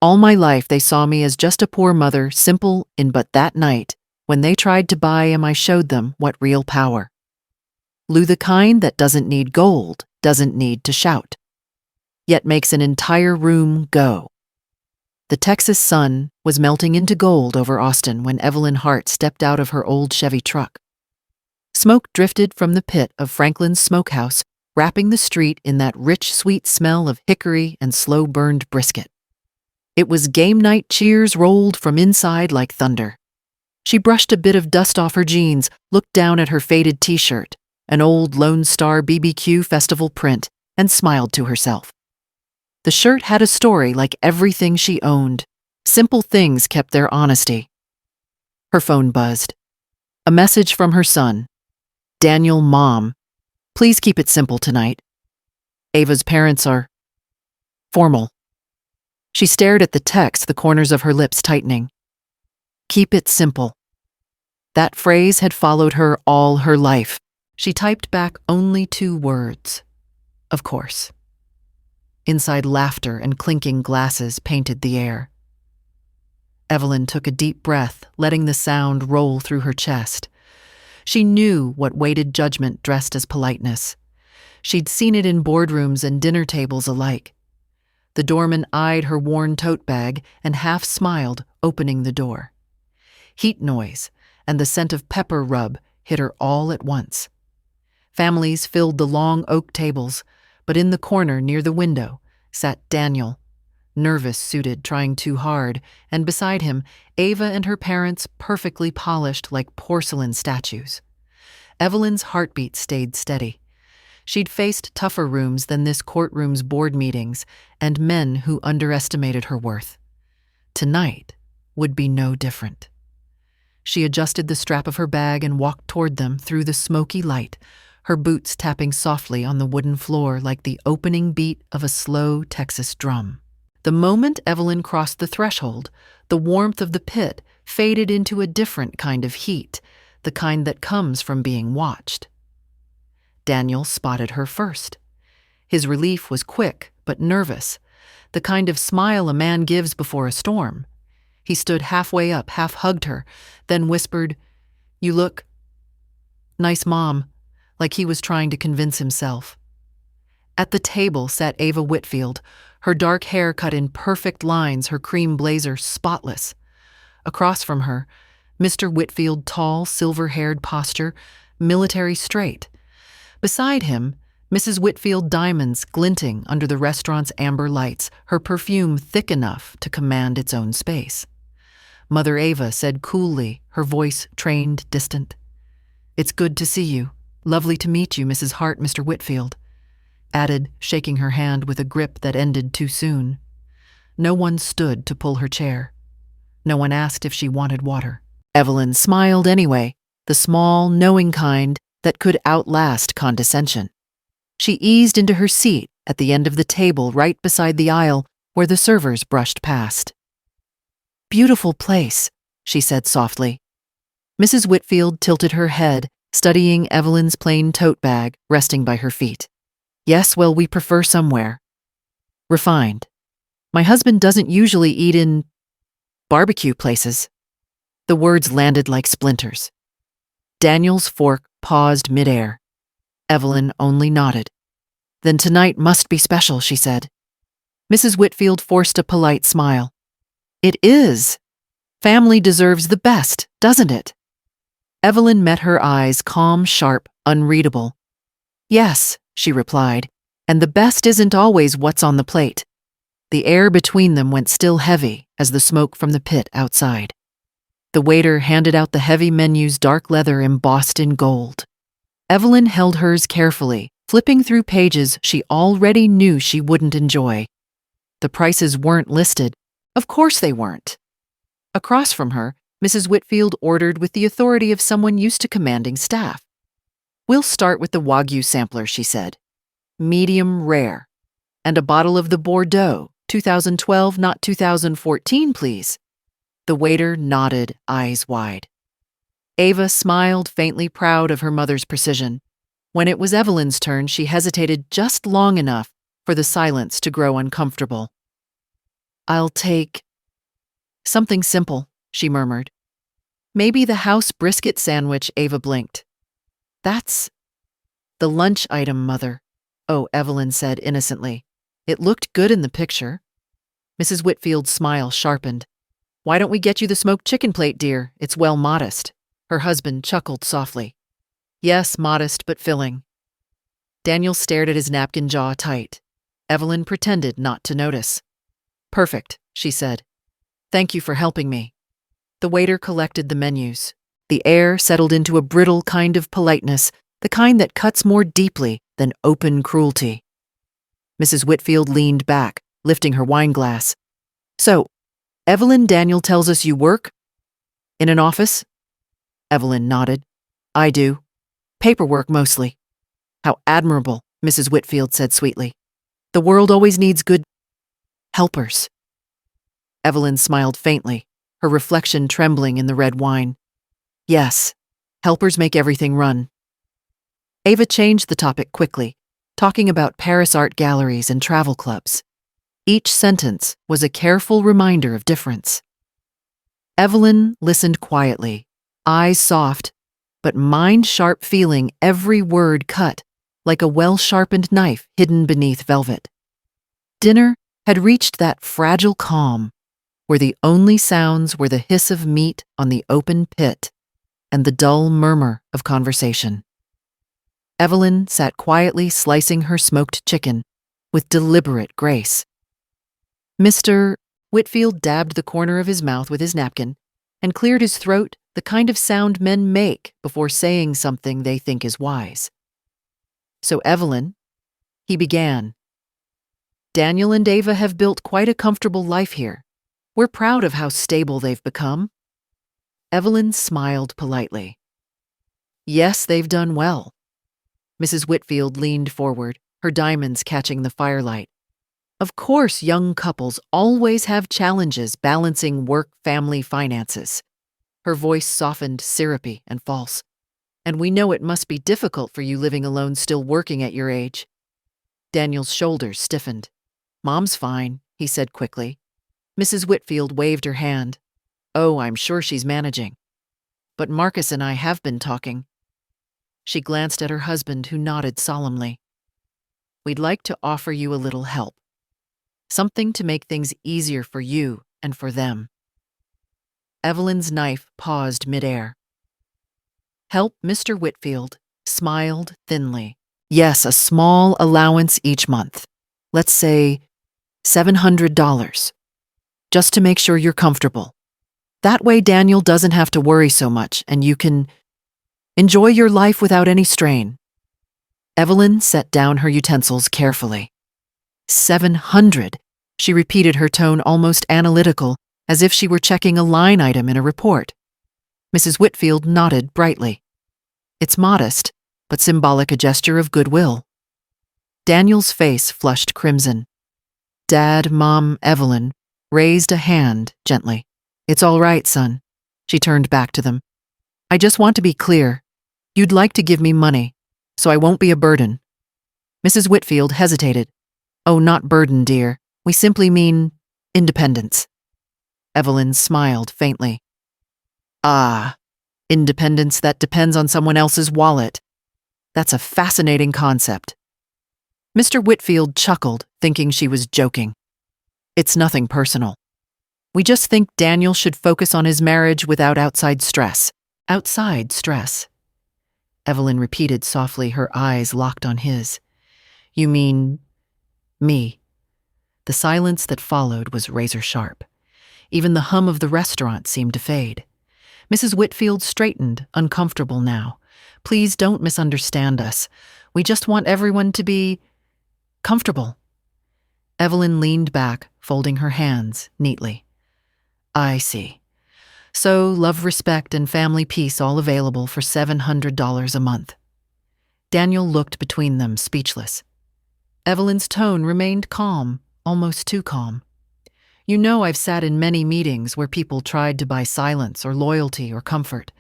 All my life they saw me as just a poor mother, simple in but that night, when they tried to buy him, I showed them what real power. Lou, the kind that doesn't need gold, doesn't need to shout, yet makes an entire room go. The Texas sun was melting into gold over Austin when Evelyn Hart stepped out of her old Chevy truck. Smoke drifted from the pit of Franklin's smokehouse, wrapping the street in that rich, sweet smell of hickory and slow-burned brisket. It was game night. Cheers rolled from inside like thunder. She brushed a bit of dust off her jeans, looked down at her faded t-shirt, an old Lone Star BBQ festival print, and smiled to herself. The shirt had a story like everything she owned. Simple things kept their honesty. Her phone buzzed. A message from her son. Daniel, Mom, please keep it simple tonight. Ava's parents are formal. She stared at the text, the corners of her lips tightening. Keep it simple. That phrase had followed her all her life. She typed back only 2 words. Of course. Inside, laughter and clinking glasses painted the air. Evelyn took a deep breath, letting the sound roll through her chest. She knew what weighted judgment dressed as politeness. She'd seen it in boardrooms and dinner tables alike. The doorman eyed her worn tote bag and half smiled, opening the door. Heat noise and the scent of pepper rub hit her all at once. Families filled the long oak tables, but in the corner near the window sat Daniel, nervous suited, trying too hard, and beside him, Ava and her parents, perfectly polished like porcelain statues. Evelyn's heartbeat stayed steady. She'd faced tougher rooms than this courtroom's board meetings and men who underestimated her worth. Tonight would be no different. She adjusted the strap of her bag and walked toward them through the smoky light, her boots tapping softly on the wooden floor like the opening beat of a slow Texas drum. The moment Evelyn crossed the threshold, the warmth of the pit faded into a different kind of heat, the kind that comes from being watched. Daniel spotted her first. His relief was quick but nervous, the kind of smile a man gives before a storm. He stood halfway up, half hugged her, then whispered, "You look nice, Mom," like he was trying to convince himself. At the table sat Ava Whitfield, her dark hair cut in perfect lines, her cream blazer spotless. Across from her, Mr. Whitfield, tall, silver-haired posture, military straight. Beside him, Mrs. Whitfield, diamonds glinting under the restaurant's amber lights, her perfume thick enough to command its own space. Mother Ava said coolly, her voice trained, distant, "It's good to see you. Lovely to meet you, Mrs. Hart, Mr. Whitfield," added, shaking her hand with a grip that ended too soon. No one stood to pull her chair. No one asked if she wanted water. Evelyn smiled anyway, the small, knowing kind that could outlast condescension. She eased into her seat at the end of the table right beside the aisle where the servers brushed past. "Beautiful place," she said softly. Mrs. Whitfield tilted her head, studying Evelyn's plain tote bag resting by her feet. "Yes, well, we prefer somewhere refined. My husband doesn't usually eat in barbecue places." The words landed like splinters. Daniel's fork paused midair. Evelyn only nodded. "Then tonight must be special," she said. Mrs. Whitfield forced a polite smile. "It is. Family deserves the best, doesn't it?" Evelyn met her eyes, calm, sharp, unreadable. "Yes," she replied, "and the best isn't always what's on the plate." The air between them went still heavy as the smoke from the pit outside. The waiter handed out the heavy menu's dark leather embossed in gold. Evelyn held hers carefully, flipping through pages she already knew she wouldn't enjoy. The prices weren't listed. Of course they weren't. Across from her, Mrs. Whitfield ordered with the authority of someone used to commanding staff. "We'll start with the Wagyu sampler," she said. "Medium rare. And a bottle of the Bordeaux, 2012, not 2014, please." The waiter nodded, eyes wide. Ava smiled, faintly proud of her mother's precision. When it was Evelyn's turn, she hesitated just long enough for the silence to grow uncomfortable. I'll take something simple, she murmured. Maybe the house brisket sandwich, Ava blinked. That's the lunch item, Mother. Oh, Evelyn said innocently. It looked good in the picture. Mrs. Whitfield's smile sharpened. Why don't we get you the smoked chicken plate, dear? It's well modest. Her husband chuckled softly. Yes, modest but filling. Daniel stared at his napkin, jaw tight. Evelyn pretended not to notice. Perfect, she said. Thank you for helping me. The waiter collected the menus. The air settled into a brittle kind of politeness, the kind that cuts more deeply than open cruelty. Mrs. Whitfield leaned back, lifting her wineglass. So, Evelyn, Daniel tells us you work? In an office? Evelyn nodded. I do. Paperwork mostly. How admirable, Mrs. Whitfield said sweetly. The world always needs good helpers. Evelyn smiled faintly, her reflection trembling in the red wine. Yes, helpers make everything run. Ava changed the topic quickly, talking about Paris art galleries and travel clubs. Each sentence was a careful reminder of difference. Evelyn listened quietly, eyes soft, but mind sharp, feeling every word cut like a well-sharpened knife hidden beneath velvet. Dinner had reached that fragile calm where the only sounds were the hiss of meat on the open pit and the dull murmur of conversation. Evelyn sat quietly slicing her smoked chicken with deliberate grace. Mr. Whitfield dabbed the corner of his mouth with his napkin and cleared his throat, the kind of sound men make before saying something they think is wise. So Evelyn, he began. Daniel and Ava have built quite a comfortable life here. We're proud of how stable they've become. Evelyn smiled politely. Yes, they've done well. Mrs. Whitfield leaned forward, her diamonds catching the firelight. Of course, young couples always have challenges balancing work-family finances. Her voice softened, syrupy and false. And we know it must be difficult for you living alone, still working at your age. Daniel's shoulders stiffened. Mom's fine, he said quickly. Mrs. Whitfield waved her hand. Oh, I'm sure she's managing. But Marcus and I have been talking. She glanced at her husband, who nodded solemnly. We'd like to offer you a little help. Something to make things easier for you and for them. Evelyn's knife paused midair. Help, Mr. Whitfield smiled thinly. Yes, a small allowance each month. Let's say $700. Just to make sure you're comfortable. That way Daniel doesn't have to worry so much and you can enjoy your life without any strain. Evelyn set down her utensils carefully. 700, she repeated, her tone almost analytical, as if she were checking a line item in a report. Mrs. Whitfield nodded brightly. It's modest, but symbolic, a gesture of goodwill. Daniel's face flushed crimson. Dad, Mom, Evelyn raised a hand gently. It's all right, son. She turned back to them. I just want to be clear. You'd like to give me money, so I won't be a burden. Mrs. Whitfield hesitated. Oh, not burden, dear. We simply mean independence. Evelyn smiled faintly. Ah, independence that depends on someone else's wallet. That's a fascinating concept. Mr. Whitfield chuckled, thinking she was joking. It's nothing personal. We just think Daniel should focus on his marriage without outside stress. Outside stress. Evelyn repeated softly, her eyes locked on his. You mean me? The silence that followed was razor sharp. Even the hum of the restaurant seemed to fade. Mrs. Whitfield straightened, uncomfortable now. Please don't misunderstand us. We just want everyone to be comfortable. Evelyn leaned back, folding her hands neatly. I see. So, love, respect, and family peace all available for $700 a month. Daniel looked between them, speechless. Evelyn's tone remained calm, almost too calm. You know, I've sat in many meetings where people tried to buy silence or loyalty or comfort.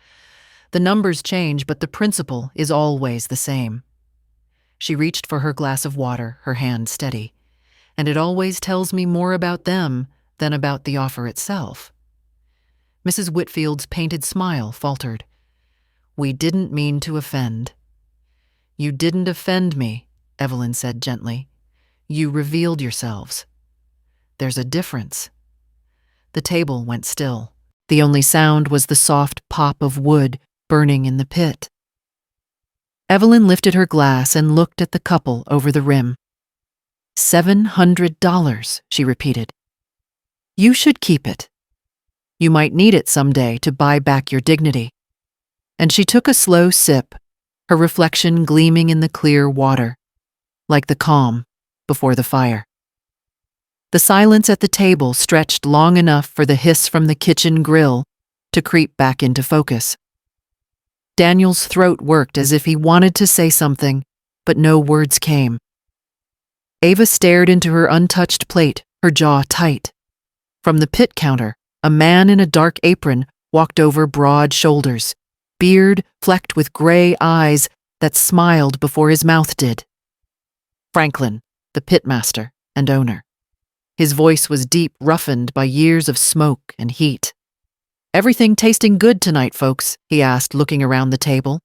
The numbers change, but the principle is always the same. She reached for her glass of water, her hand steady. And it always tells me more about them Then about the offer itself. Mrs. Whitfield's painted smile faltered. We didn't mean to offend. You didn't offend me, Evelyn said gently. You revealed yourselves. There's a difference. The table went still. The only sound was the soft pop of wood burning in the pit. Evelyn lifted her glass and looked at the couple over the rim. $700, she repeated. You should keep it. You might need it someday to buy back your dignity. And she took a slow sip, her reflection gleaming in the clear water, like the calm before the fire. The silence at the table stretched long enough for the hiss from the kitchen grill to creep back into focus. Daniel's throat worked as if he wanted to say something, but no words came. Ava stared into her untouched plate, her jaw tight. From the pit counter, a man in a dark apron walked over broad shoulders, beard flecked with gray eyes that smiled before his mouth did. Franklin, the pitmaster and owner. His voice was deep, roughened by years of smoke and heat. Everything tasting good tonight, folks? He asked, looking around the table.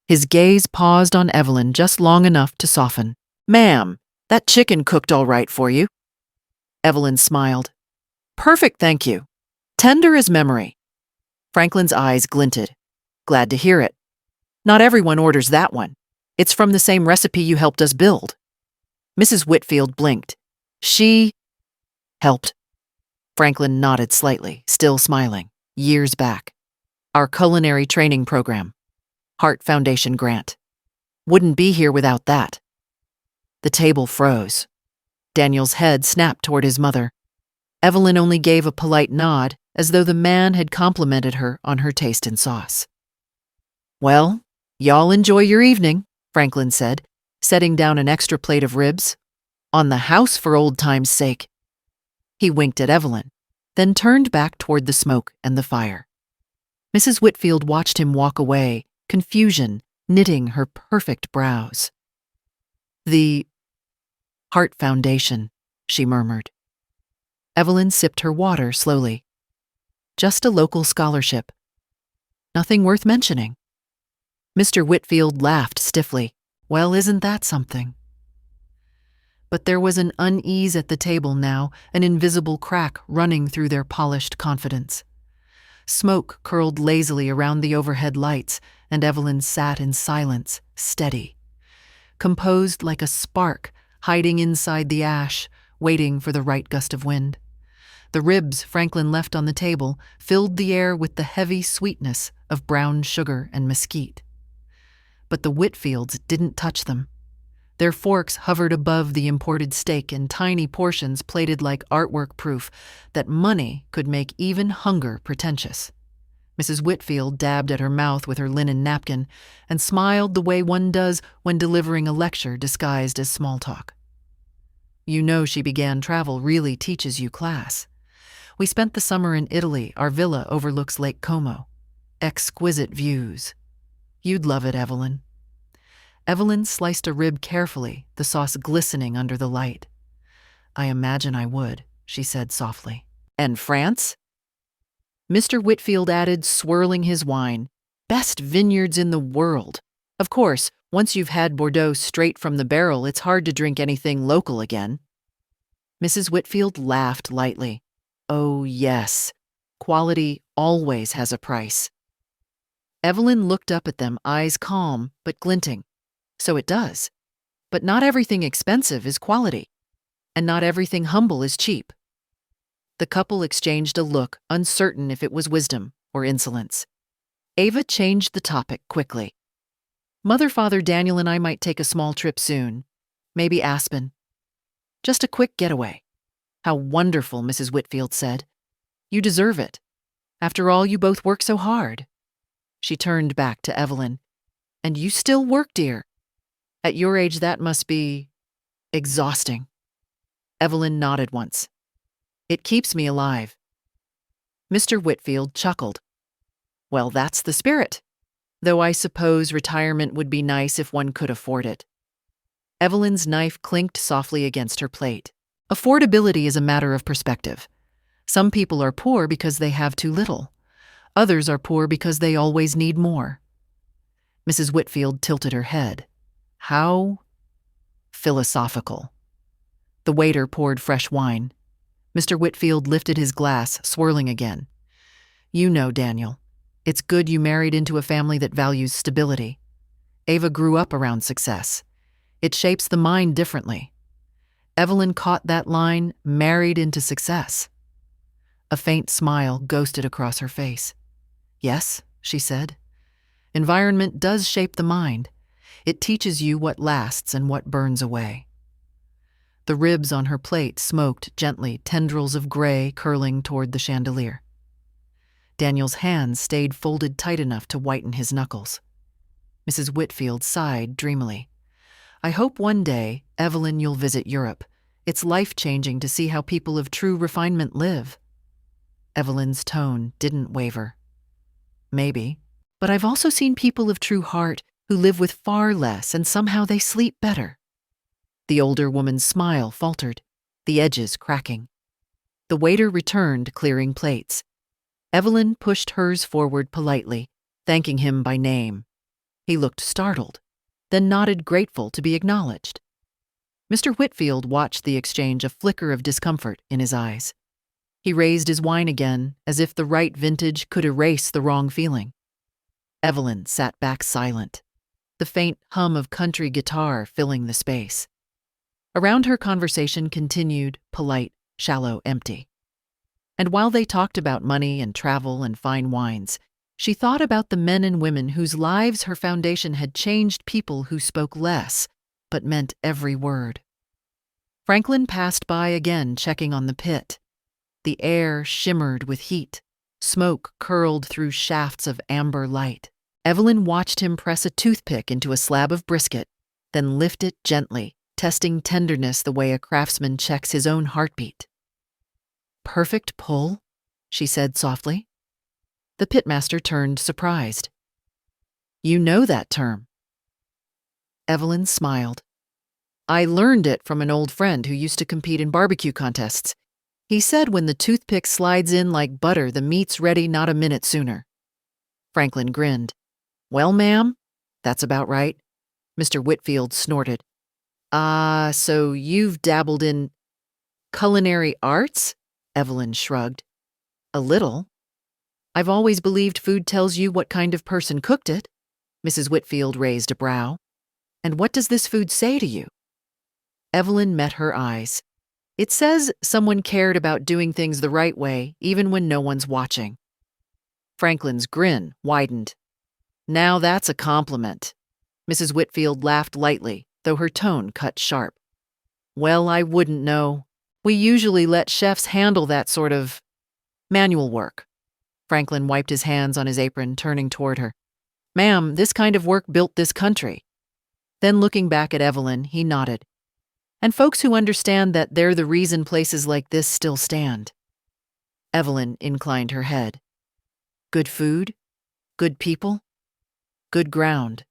His gaze paused on Evelyn just long enough to soften. Ma'am, that chicken cooked all right for you. Evelyn smiled. Perfect, thank you. Tender as memory. Franklin's eyes glinted. Glad to hear it. Not everyone orders that one. It's from the same recipe you helped us build. Mrs. Whitfield blinked. She helped. Franklin nodded slightly, still smiling. Years back. Our culinary training program. Hart Foundation grant. Wouldn't be here without that. The table froze. Daniel's head snapped toward his mother. Evelyn only gave a polite nod, as though the man had complimented her on her taste in sauce. Well, y'all enjoy your evening, Franklin said, setting down an extra plate of ribs. On the house for old time's sake. He winked at Evelyn, then turned back toward the smoke and the fire. Mrs. Whitfield watched him walk away, confusion knitting her perfect brows. The Hart Foundation, she murmured. Evelyn sipped her water slowly. Just a local scholarship. Nothing worth mentioning. Mr. Whitfield laughed stiffly. Well, isn't that something? But there was an unease at the table now, an invisible crack running through their polished confidence. Smoke curled lazily around the overhead lights, and Evelyn sat in silence, steady. Composed like a spark, hiding inside the ash, waiting for the right gust of wind. The ribs Franklin left on the table filled the air with the heavy sweetness of brown sugar and mesquite. But the Whitfields didn't touch them. Their forks hovered above the imported steak in tiny portions plated like artwork proof that money could make even hunger pretentious. Mrs. Whitfield dabbed at her mouth with her linen napkin and smiled the way one does when delivering a lecture disguised as small talk. You know she began travel really teaches you class. We spent the summer in Italy. Our villa overlooks Lake Como. Exquisite views. You'd love it, Evelyn. Evelyn sliced a rib carefully, the sauce glistening under the light. I imagine I would, she said softly. And France? Mr. Whitfield added, swirling his wine. Best vineyards in the world. Of course, once you've had Bordeaux straight from the barrel, it's hard to drink anything local again. Mrs. Whitfield laughed lightly. Oh, yes. Quality always has a price. Evelyn looked up at them, eyes calm but glinting. So it does. But not everything expensive is quality. And not everything humble is cheap. The couple exchanged a look, uncertain if it was wisdom or insolence. Ava changed the topic quickly. Mother, Father, Daniel, and I might take a small trip soon. Maybe Aspen. Just a quick getaway. How wonderful, Mrs. Whitfield said. You deserve it. After all, you both work so hard. She turned back to Evelyn. And you still work, dear. At your age, that must be exhausting. Evelyn nodded once. It keeps me alive. Mr. Whitfield chuckled. Well, that's the spirit. Though I suppose retirement would be nice if one could afford it. Evelyn's knife clinked softly against her plate. Affordability is a matter of perspective. Some people are poor because they have too little. Others are poor because they always need more. Mrs. Whitfield tilted her head. How philosophical. The waiter poured fresh wine. Mr. Whitfield lifted his glass, swirling again. You know, Daniel, it's good you married into a family that values stability. Ava grew up around success. It shapes the mind differently. Evelyn caught that line, married into success. A faint smile ghosted across her face. Yes, she said. Environment does shape the mind. It teaches you what lasts and what burns away. The ribs on her plate smoked gently, tendrils of gray curling toward the chandelier. Daniel's hands stayed folded tight enough to whiten his knuckles. Mrs. Whitfield sighed dreamily. I hope one day, Evelyn, you'll visit Europe. It's life-changing to see how people of true refinement live. Evelyn's tone didn't waver. Maybe, but I've also seen people of true heart who live with far less and somehow they sleep better. The older woman's smile faltered, the edges cracking. The waiter returned, clearing plates. Evelyn pushed hers forward politely, thanking him by name. He looked startled, then nodded grateful to be acknowledged. Mr. Whitfield watched the exchange, a flicker of discomfort in his eyes. He raised his wine again, as if the right vintage could erase the wrong feeling. Evelyn sat back silent, the faint hum of country guitar filling the space. Around her, conversation continued, polite, shallow, empty. And while they talked about money and travel and fine wines, she thought about the men and women whose lives her foundation had changed, people who spoke less, but meant every word. Franklin passed by again, checking on the pit. The air shimmered with heat. Smoke curled through shafts of amber light. Evelyn watched him press a toothpick into a slab of brisket, then lift it gently, testing tenderness the way a craftsman checks his own heartbeat. Perfect pull, she said softly. The pitmaster turned, surprised. You know that term. Evelyn smiled. I learned it from an old friend who used to compete in barbecue contests. He said when the toothpick slides in like butter, the meat's ready not a minute sooner. Franklin grinned. Well, ma'am, that's about right. Mr. Whitfield snorted. So you've dabbled in culinary arts? Evelyn shrugged. A little. I've always believed food tells you what kind of person cooked it. Mrs. Whitfield raised a brow. And what does this food say to you? Evelyn met her eyes. It says someone cared about doing things the right way, even when no one's watching. Franklin's grin widened. Now that's a compliment. Mrs. Whitfield laughed lightly, though her tone cut sharp. Well, I wouldn't know. We usually let chefs handle that sort of manual work. Franklin wiped his hands on his apron, turning toward her. Ma'am, this kind of work built this country. Then looking back at Evelyn, he nodded. And folks who understand that they're the reason places like this still stand. Evelyn inclined her head. Good food, good people, good ground.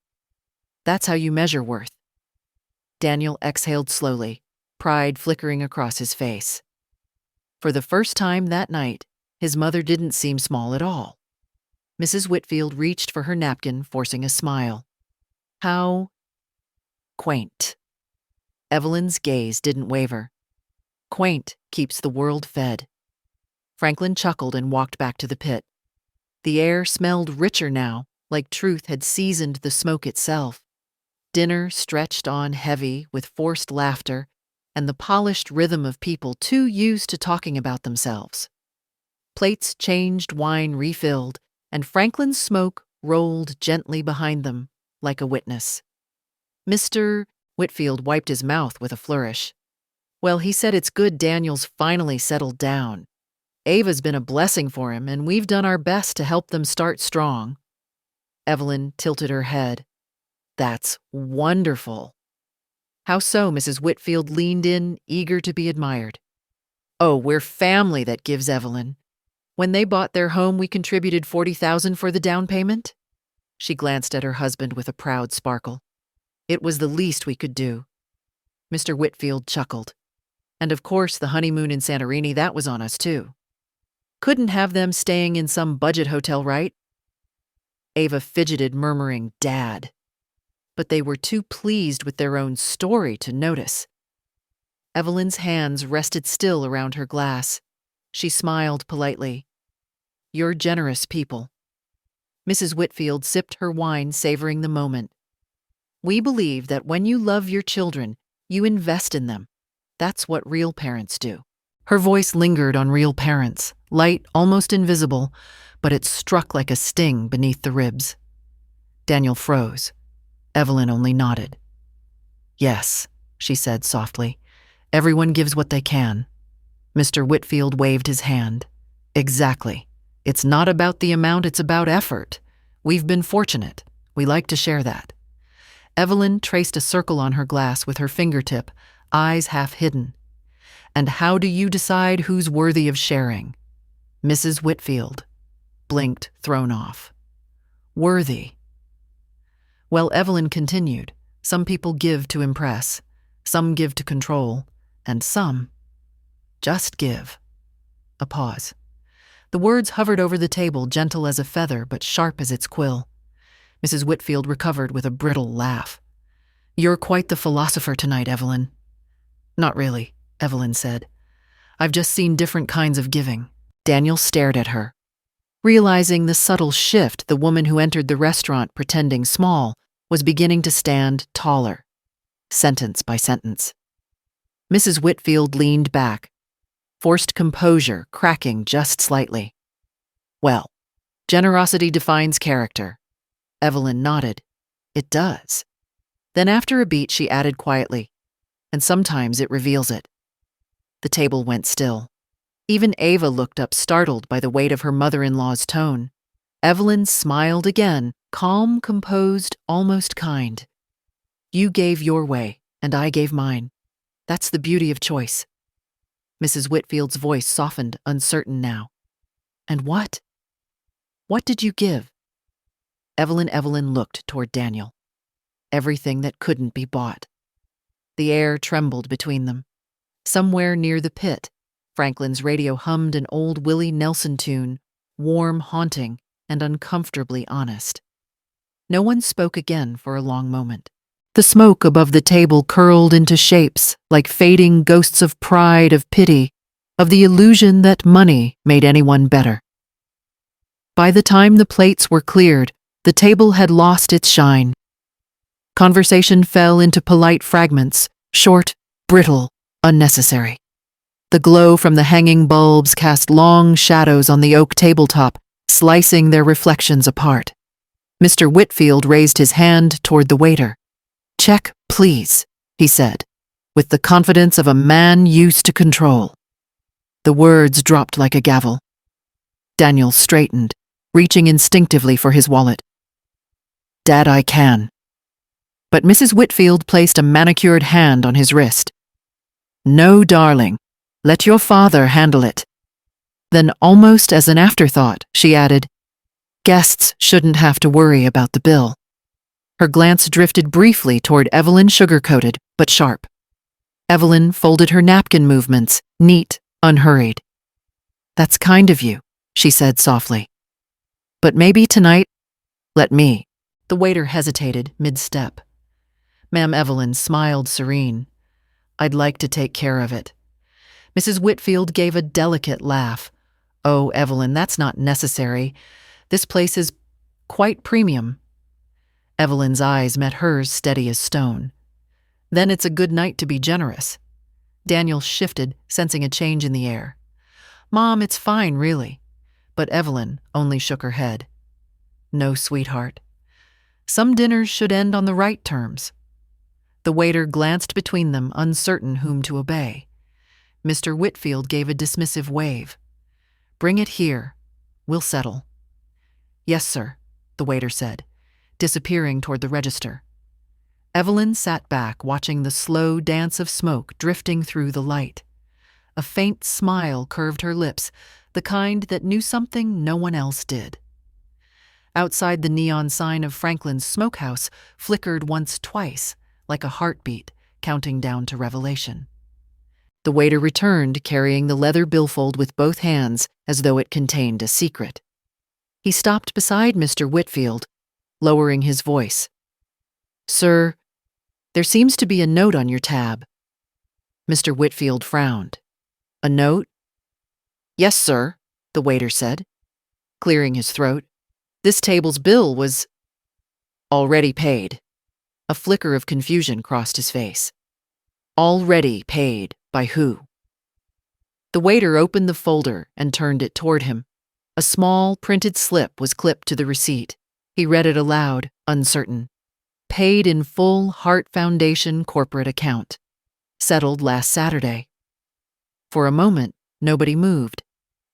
That's how you measure worth. Daniel exhaled slowly, pride flickering across his face. For the first time that night, his mother didn't seem small at all. Mrs. Whitfield reached for her napkin, forcing a smile. How quaint. Evelyn's gaze didn't waver. Quaint keeps the world fed. Franklin chuckled and walked back to the pit. The air smelled richer now, like truth had seasoned the smoke itself. Dinner stretched on heavy with forced laughter and the polished rhythm of people too used to talking about themselves. Plates changed, wine refilled, and Franklin's smoke rolled gently behind them, like a witness. Mr. Whitfield wiped his mouth with a flourish. Well, he said it's good Daniel's finally settled down. Ava's been a blessing for him, and we've done our best to help them start strong. Evelyn tilted her head. That's wonderful. How so? Mrs. Whitfield leaned in, eager to be admired. Oh, we're family, that gives, Evelyn. When they bought their home, we contributed $40,000 for the down payment. She glanced at her husband with a proud sparkle. It was the least we could do. Mr. Whitfield chuckled. And of course, the honeymoon in Santorini, that was on us too. Couldn't have them staying in some budget hotel, right? Ava fidgeted, murmuring, "Dad." But they were too pleased with their own story to notice. Evelyn's hands rested still around her glass. She smiled politely. "You're generous people." Mrs. Whitfield sipped her wine, savoring the moment. "We believe that when you love your children, you invest in them. That's what real parents do." Her voice lingered on real parents, light, almost invisible, but it struck like a sting beneath the ribs. Daniel froze. Evelyn only nodded. "Yes," she said softly. "Everyone gives what they can." Mr. Whitfield waved his hand. "Exactly. It's not about the amount, it's about effort. We've been fortunate. We like to share that." Evelyn traced a circle on her glass with her fingertip, eyes half hidden. "And how do you decide who's worthy of sharing?" Mrs. Whitfield blinked, thrown off. "Worthy." Well, Evelyn continued. "Some people give to impress, some give to control, and some just give." A pause. The words hovered over the table, gentle as a feather, but sharp as its quill. Mrs. Whitfield recovered with a brittle laugh. "You're quite the philosopher tonight, Evelyn." "Not really," Evelyn said. "I've just seen different kinds of giving." Daniel stared at her. Realizing the subtle shift, the woman who entered the restaurant pretending small was beginning to stand taller, sentence by sentence. Mrs. Whitfield leaned back, forced composure cracking just slightly. "Well, generosity defines character." Evelyn nodded. "It does." Then after a beat she added quietly, "And sometimes it reveals it." The table went still. Even Ava looked up, startled by the weight of her mother-in-law's tone. Evelyn smiled again, calm, composed, almost kind. "You gave your way, and I gave mine. That's the beauty of choice." Mrs. Whitfield's voice softened, uncertain now. "And what? What did you give?" Evelyn looked toward Daniel. "Everything that couldn't be bought." The air trembled between them. Somewhere near the pit, Franklin's radio hummed an old Willie Nelson tune, warm, haunting, and uncomfortably honest. No one spoke again for a long moment. The smoke above the table curled into shapes, like fading ghosts of pride, of pity, of the illusion that money made anyone better. By the time the plates were cleared, the table had lost its shine. Conversation fell into polite fragments, short, brittle, unnecessary. The glow from the hanging bulbs cast long shadows on the oak tabletop, slicing their reflections apart. Mr. Whitfield raised his hand toward the waiter. "Check, please," he said, with the confidence of a man used to control. The words dropped like a gavel. Daniel straightened, reaching instinctively for his wallet. "Dad, I can." But Mrs. Whitfield placed a manicured hand on his wrist. "No, darling. Let your father handle it." Then, almost as an afterthought, she added, "Guests shouldn't have to worry about the bill." Her glance drifted briefly toward Evelyn, sugar-coated, but sharp. Evelyn folded her napkin movements, neat, unhurried. "That's kind of you," she said softly. "But maybe tonight, let me." The waiter hesitated mid-step. Ma'am Evelyn smiled serene. "I'd like to take care of it." Mrs. Whitfield gave a delicate laugh. "Oh, Evelyn, that's not necessary. This place is quite premium." Evelyn's eyes met hers, steady as stone. "Then it's a good night to be generous." Daniel shifted, sensing a change in the air. "Mom, it's fine, really." But Evelyn only shook her head. "No, sweetheart. Some dinners should end on the right terms." The waiter glanced between them, uncertain whom to obey. Mr. Whitfield gave a dismissive wave. "Bring it here. We'll settle." "Yes, sir," the waiter said, disappearing toward the register. Evelyn sat back, watching the slow dance of smoke drifting through the light. A faint smile curved her lips, the kind that knew something no one else did. Outside, the neon sign of Franklin's smokehouse flickered once, twice, like a heartbeat counting down to revelation. The waiter returned, carrying the leather billfold with both hands as though it contained a secret. He stopped beside Mr. Whitfield, lowering his voice. "Sir, there seems to be a note on your tab." Mr. Whitfield frowned. "A note?" "Yes, sir," the waiter said, clearing his throat. "This table's bill was already paid." A flicker of confusion crossed his face. Already paid by who? The waiter opened the folder and turned it toward him. A small, printed slip was clipped to the receipt. He read it aloud, uncertain. Paid in full Heart Foundation corporate account. Settled last Saturday. For a moment, nobody moved.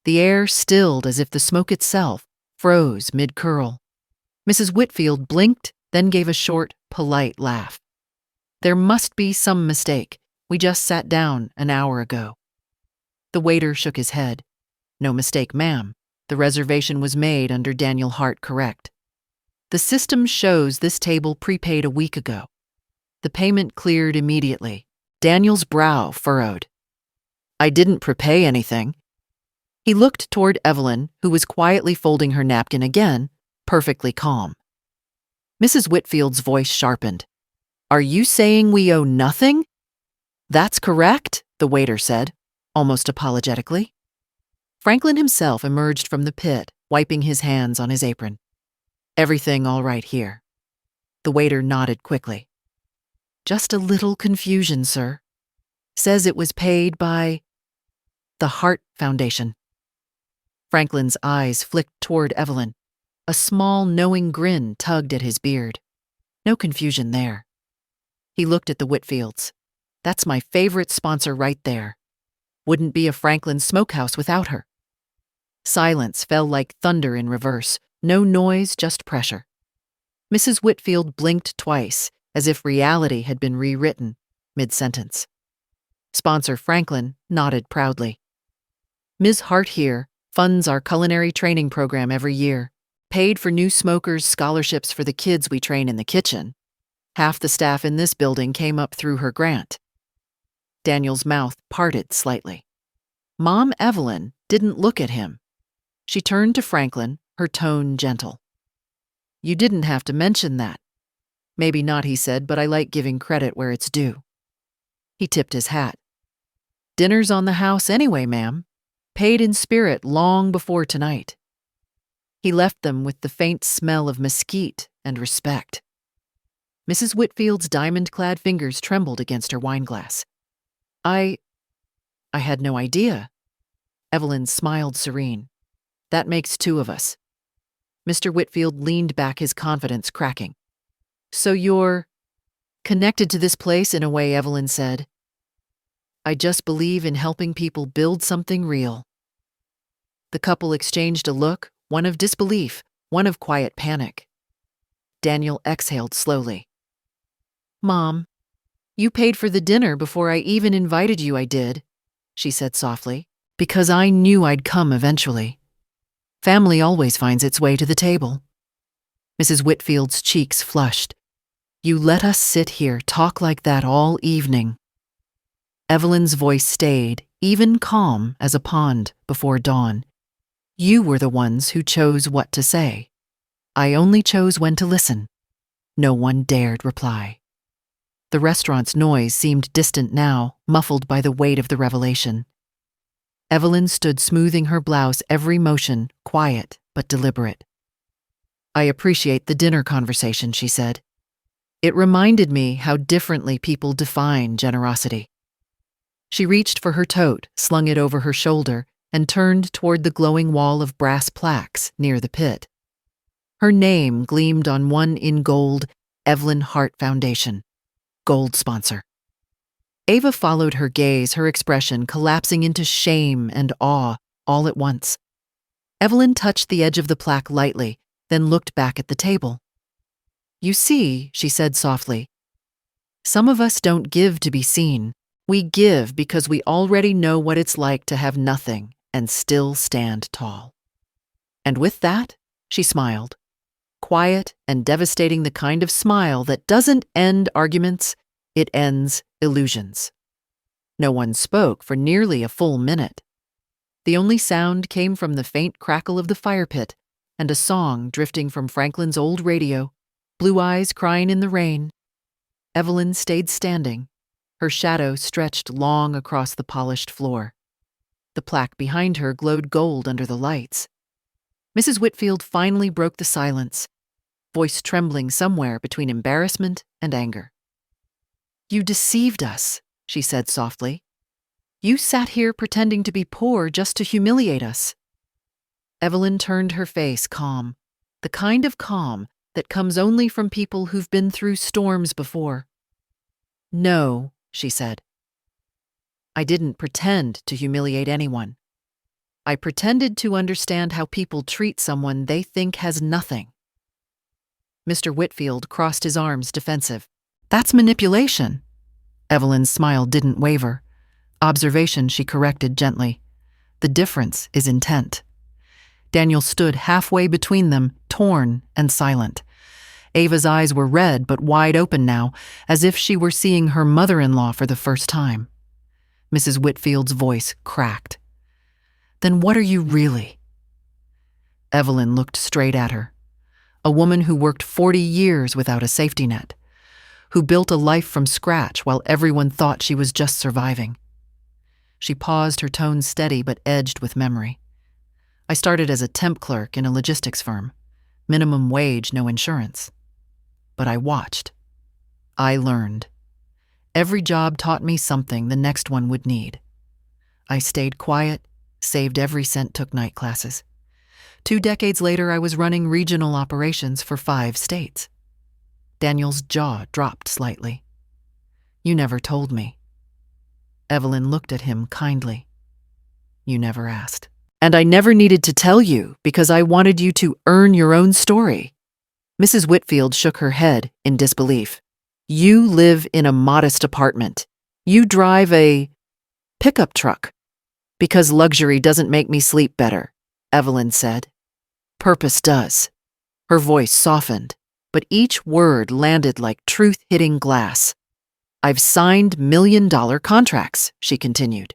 The air stilled as if the smoke itself froze mid-curl. Mrs. Whitfield blinked, then gave a short, polite laugh. "There must be some mistake. We just sat down an hour ago." The waiter shook his head. "No mistake, ma'am. The reservation was made under Daniel Hart correct. The system shows this table prepaid a week ago. The payment cleared immediately." Daniel's brow furrowed. "I didn't prepay anything." He looked toward Evelyn, who was quietly folding her napkin again, perfectly calm. Mrs. Whitfield's voice sharpened. "Are you saying we owe nothing?" "That's correct," the waiter said, almost apologetically. Franklin himself emerged from the pit, wiping his hands on his apron. "Everything all right here?" The waiter nodded quickly. "Just a little confusion, sir. Says it was paid by the Hart Foundation." Franklin's eyes flicked toward Evelyn. A small, knowing grin tugged at his beard. No confusion there. He looked at the Whitfields. "That's my favorite sponsor right there. Wouldn't be a Franklin smokehouse without her." Silence fell like thunder in reverse. No noise, just pressure. Mrs. Whitfield blinked twice, as if reality had been rewritten, mid-sentence. Sponsor Franklin nodded proudly. "Ms. Hart here funds our culinary training program every year. Paid for new smokers' scholarships for the kids we train in the kitchen. Half the staff in this building came up through her grant." Daniel's mouth parted slightly. Mom Evelyn didn't look at him. She turned to Franklin, her tone gentle. "You didn't have to mention that." "Maybe not," he said, "but I like giving credit where it's due." He tipped his hat. "Dinner's on the house anyway, ma'am. Paid in spirit long before tonight." He left them with the faint smell of mesquite and respect. Mrs. Whitfield's diamond-clad fingers trembled against her wineglass. I had no idea." Evelyn smiled serene. "That makes two of us." Mr. Whitfield leaned back, his confidence cracking. "So you're connected to this place in a way," Evelyn said. "I just believe in helping people build something real." The couple exchanged a look, one of disbelief, one of quiet panic. Daniel exhaled slowly. "Mom, you paid for the dinner before I even invited you, I did," she said softly, "because I knew I'd come eventually. Family always finds its way to the table." Mrs. Whitfield's cheeks flushed. "You let us sit here, talk like that all evening." Evelyn's voice stayed, even calm as a pond before dawn. "You were the ones who chose what to say. I only chose when to listen." No one dared reply. The restaurant's noise seemed distant now, muffled by the weight of the revelation. Evelyn stood smoothing her blouse, every motion quiet but deliberate. "I appreciate the dinner conversation," she said. "It reminded me how differently people define generosity." She reached for her tote, slung it over her shoulder, and turned toward the glowing wall of brass plaques near the pit. Her name gleamed on one in gold, Evelyn Hart Foundation. Gold sponsor. Ava followed her gaze, her expression collapsing into shame and awe all at once. Evelyn touched the edge of the plaque lightly, then looked back at the table. "You see," she said softly, "some of us don't give to be seen. We give because we already know what it's like to have nothing and still stand tall." And with that, she smiled. Quiet and devastating, the kind of smile that doesn't end arguments, it ends illusions. No one spoke for nearly a full minute. The only sound came from the faint crackle of the fire pit and a song drifting from Franklin's old radio, Blue Eyes Crying in the Rain. Evelyn stayed standing, her shadow stretched long across the polished floor. The plaque behind her glowed gold under the lights. Mrs. Whitfield finally broke the silence, voice trembling somewhere between embarrassment and anger. "You deceived us," she said softly. "You sat here pretending to be poor just to humiliate us." Evelyn turned her face calm, the kind of calm that comes only from people who've been through storms before. "No," she said. "I didn't pretend to humiliate anyone. I pretended to understand how people treat someone they think has nothing." Mr. Whitfield crossed his arms defensive. "That's manipulation." Evelyn's smile didn't waver. Observation she corrected gently. "The difference is intent." Daniel stood halfway between them, torn and silent. Ava's eyes were red but wide open now, as if she were seeing her mother-in-law for the first time. Mrs. Whitfield's voice cracked. "Then what are you really?" Evelyn looked straight at her. A woman who worked 40 years without a safety net, who built a life from scratch while everyone thought she was just surviving. She paused, her tone steady but edged with memory. "I started as a temp clerk in a logistics firm. Minimum wage, no insurance. But I watched. I learned. Every job taught me something the next one would need. I stayed quiet, saved every cent, took night classes. 2 decades later, I was running regional operations for 5 states. Daniel's jaw dropped slightly. "You never told me." Evelyn looked at him kindly. "You never asked. And I never needed to tell you because I wanted you to earn your own story." Mrs. Whitfield shook her head in disbelief. "You live in a modest apartment. You drive a pickup truck. Because luxury doesn't make me sleep better," Evelyn said. "Purpose does." Her voice softened, but each word landed like truth hitting glass. "I've signed million-dollar contracts," she continued.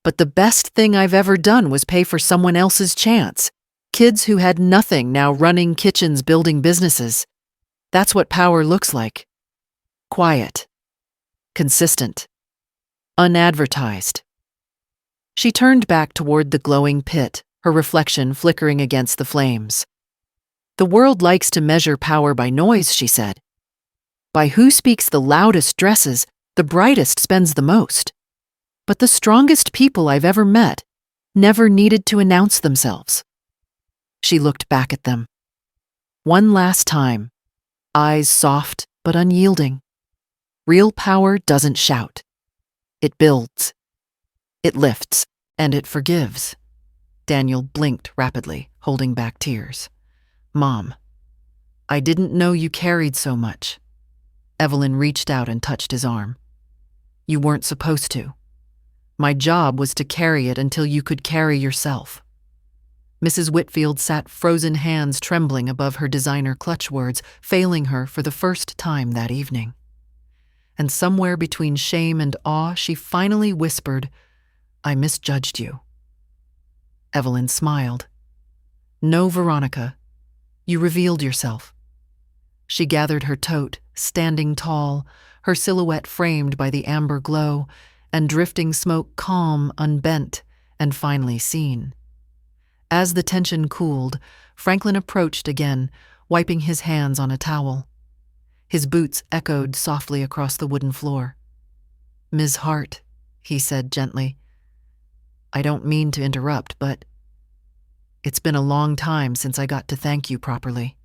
"But the best thing I've ever done was pay for someone else's chance. Kids who had nothing now running kitchens, building businesses. That's what power looks like. Quiet. Consistent. Unadvertised." She turned back toward the glowing pit, her reflection flickering against the flames. "The world likes to measure power by noise," she said. "By who speaks the loudest dresses, the brightest spends the most. But the strongest people I've ever met never needed to announce themselves." She looked back at them. One last time, eyes soft but unyielding. Real power doesn't shout. It builds. It lifts, and it forgives. Daniel blinked rapidly, holding back tears. "Mom, I didn't know you carried so much." Evelyn reached out and touched his arm. "You weren't supposed to. My job was to carry it until you could carry yourself." Mrs. Whitfield sat, frozen hands trembling above her designer clutch words, failing her for the first time that evening. And somewhere between shame and awe, she finally whispered, "I misjudged you." Evelyn smiled. "No, Veronica. You revealed yourself." She gathered her tote, standing tall, her silhouette framed by the amber glow, and drifting smoke calm, unbent, and finally seen. As the tension cooled, Franklin approached again, wiping his hands on a towel. His boots echoed softly across the wooden floor. "Ms. Hart," he said gently, "I don't mean to interrupt, but it's been a long time since I got to thank you properly."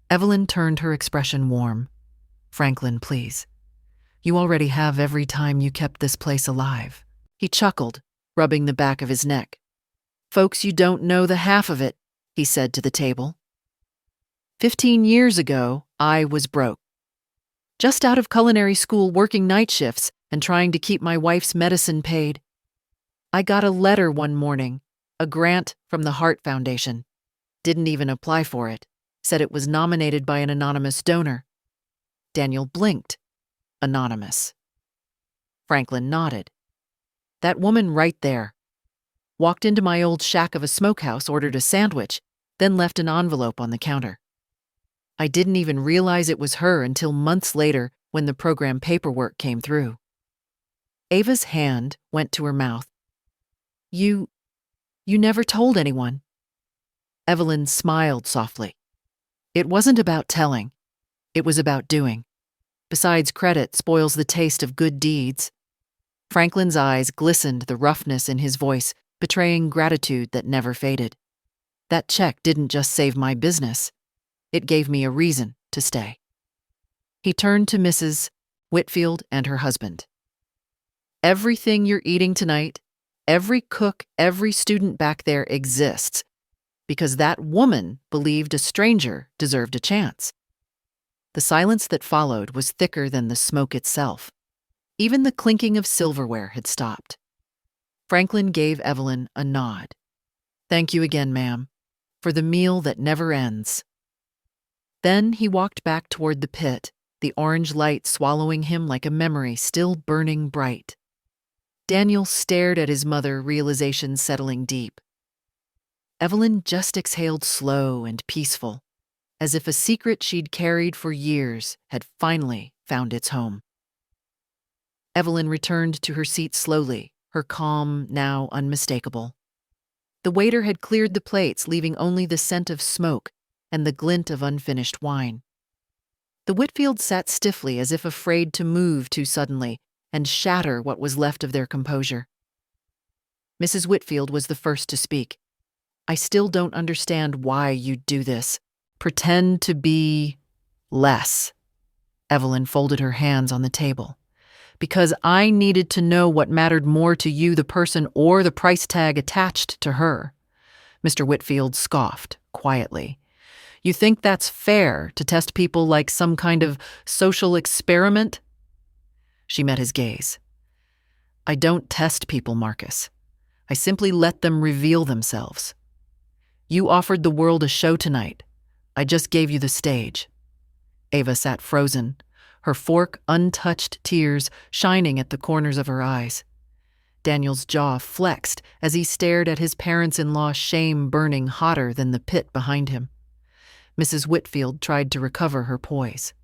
Evelyn turned her expression warm. "Franklin, please. You already have every time you kept this place alive." He chuckled, rubbing the back of his neck. "Folks, you don't know the half of it," he said to the table. 15 years ago, I was broke. Just out of culinary school, working night shifts and trying to keep my wife's medicine paid. I got a letter one morning, a grant from the Heart Foundation. Didn't even apply for it. Said it was nominated by an anonymous donor. Daniel blinked. Anonymous. Franklin nodded. That woman right there. Walked into my old shack of a smokehouse, ordered a sandwich, then left an envelope on the counter. I didn't even realize it was her until months later when the program paperwork came through. Ava's hand went to her mouth. You never told anyone. Evelyn smiled softly. It wasn't about telling. It was about doing. Besides, credit spoils the taste of good deeds. Franklin's eyes glistened, the roughness in his voice betraying gratitude that never faded. That check didn't just save my business. It gave me a reason to stay. He turned to Mrs. Whitfield and her husband. Everything you're eating tonight, every cook, every student back there exists because that woman believed a stranger deserved a chance. The silence that followed was thicker than the smoke itself. Even the clinking of silverware had stopped. Franklin gave Evelyn a nod. Thank you again, ma'am, for the meal that never ends. Then he walked back toward the pit, the orange light swallowing him like a memory still burning bright. Daniel stared at his mother, realization settling deep. Evelyn just exhaled slow and peaceful, as if a secret she'd carried for years had finally found its home. Evelyn returned to her seat slowly, her calm now unmistakable. The waiter had cleared the plates, leaving only the scent of smoke and the glint of unfinished wine. The Whitfields sat stiffly as if afraid to move too suddenly and shatter what was left of their composure. Mrs. Whitfield was the first to speak. I still don't understand why you do this. Pretend to be less. Evelyn folded her hands on the table. Because I needed to know what mattered more to you, the person, or the price tag attached to her. Mr. Whitfield scoffed quietly. You think that's fair to test people like some kind of social experiment? She met his gaze. I don't test people, Marcus. I simply let them reveal themselves. You offered the world a show tonight. I just gave you the stage. Ava sat frozen, her fork untouched, tears shining at the corners of her eyes. Daniel's jaw flexed as he stared at his parents-in-law, shame burning hotter than the pit behind him. Mrs. Whitfield tried to recover her poise.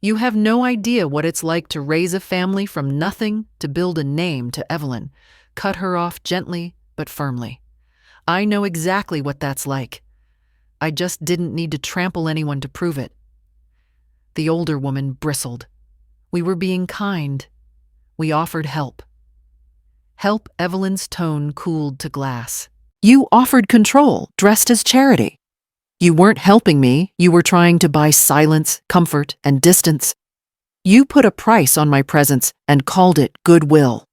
You have no idea what it's like to raise a family from nothing to build a name, to Evelyn. Cut her off gently but firmly. I know exactly what that's like. I just didn't need to trample anyone to prove it. The older woman bristled. We were being kind. We offered help. Help, Evelyn's tone cooled to glass. You offered control, dressed as charity. You weren't helping me, you were trying to buy silence, comfort, and distance. You put a price on my presence and called it goodwill.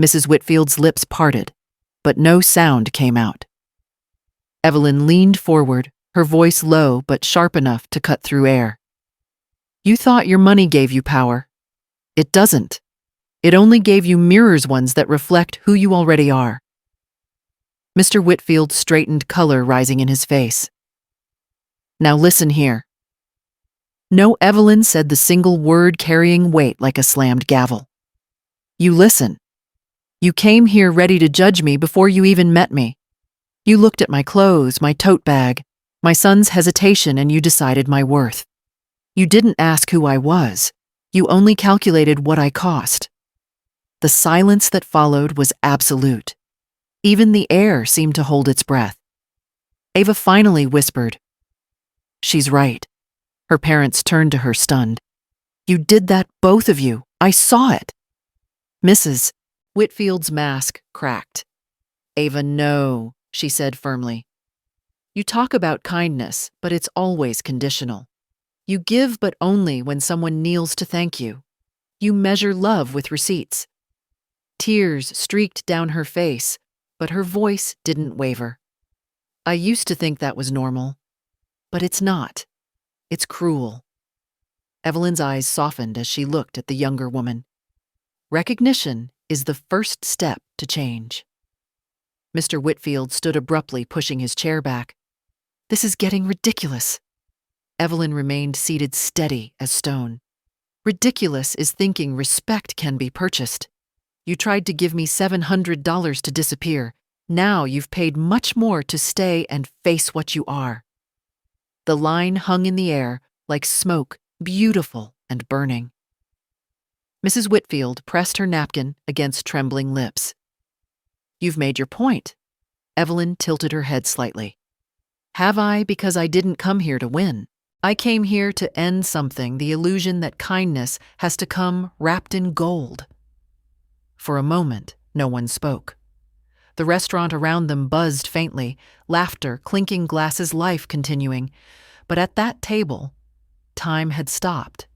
Mrs. Whitfield's lips parted, but no sound came out. Evelyn leaned forward, her voice low but sharp enough to cut through air. You thought your money gave you power. It doesn't. It only gave you mirrors, ones that reflect who you already are. Mr. Whitfield straightened, color rising in his face. Now listen here. No, Evelyn said, the single word carrying weight like a slammed gavel. You listen. You came here ready to judge me before you even met me. You looked at my clothes, my tote bag, my son's hesitation, and you decided my worth. You didn't ask who I was. You only calculated what I cost. The silence that followed was absolute. Even the air seemed to hold its breath. Ava finally whispered, She's right. Her parents turned to her, stunned. You did that, both of you. I saw it. Mrs. Whitfield's mask cracked. Ava, no, she said firmly. You talk about kindness, but it's always conditional. You give, but only when someone kneels to thank you. You measure love with receipts. Tears streaked down her face, but her voice didn't waver. I used to think that was normal, but it's not. It's cruel. Evelyn's eyes softened as she looked at the younger woman. Recognition is the first step to change. Mr. Whitfield stood abruptly, pushing his chair back. This is getting ridiculous. Evelyn remained seated, steady as stone. Ridiculous is thinking respect can be purchased. You tried to give me $700 to disappear. Now you've paid much more to stay and face what you are." The line hung in the air like smoke, beautiful and burning. Mrs. Whitfield pressed her napkin against trembling lips. "You've made your point." Evelyn tilted her head slightly. "Have I? Because I didn't come here to win. I came here to end something, the illusion that kindness has to come wrapped in gold." For a moment, no one spoke. The restaurant around them buzzed faintly, laughter, clinking glasses, life continuing. But at that table, time had stopped.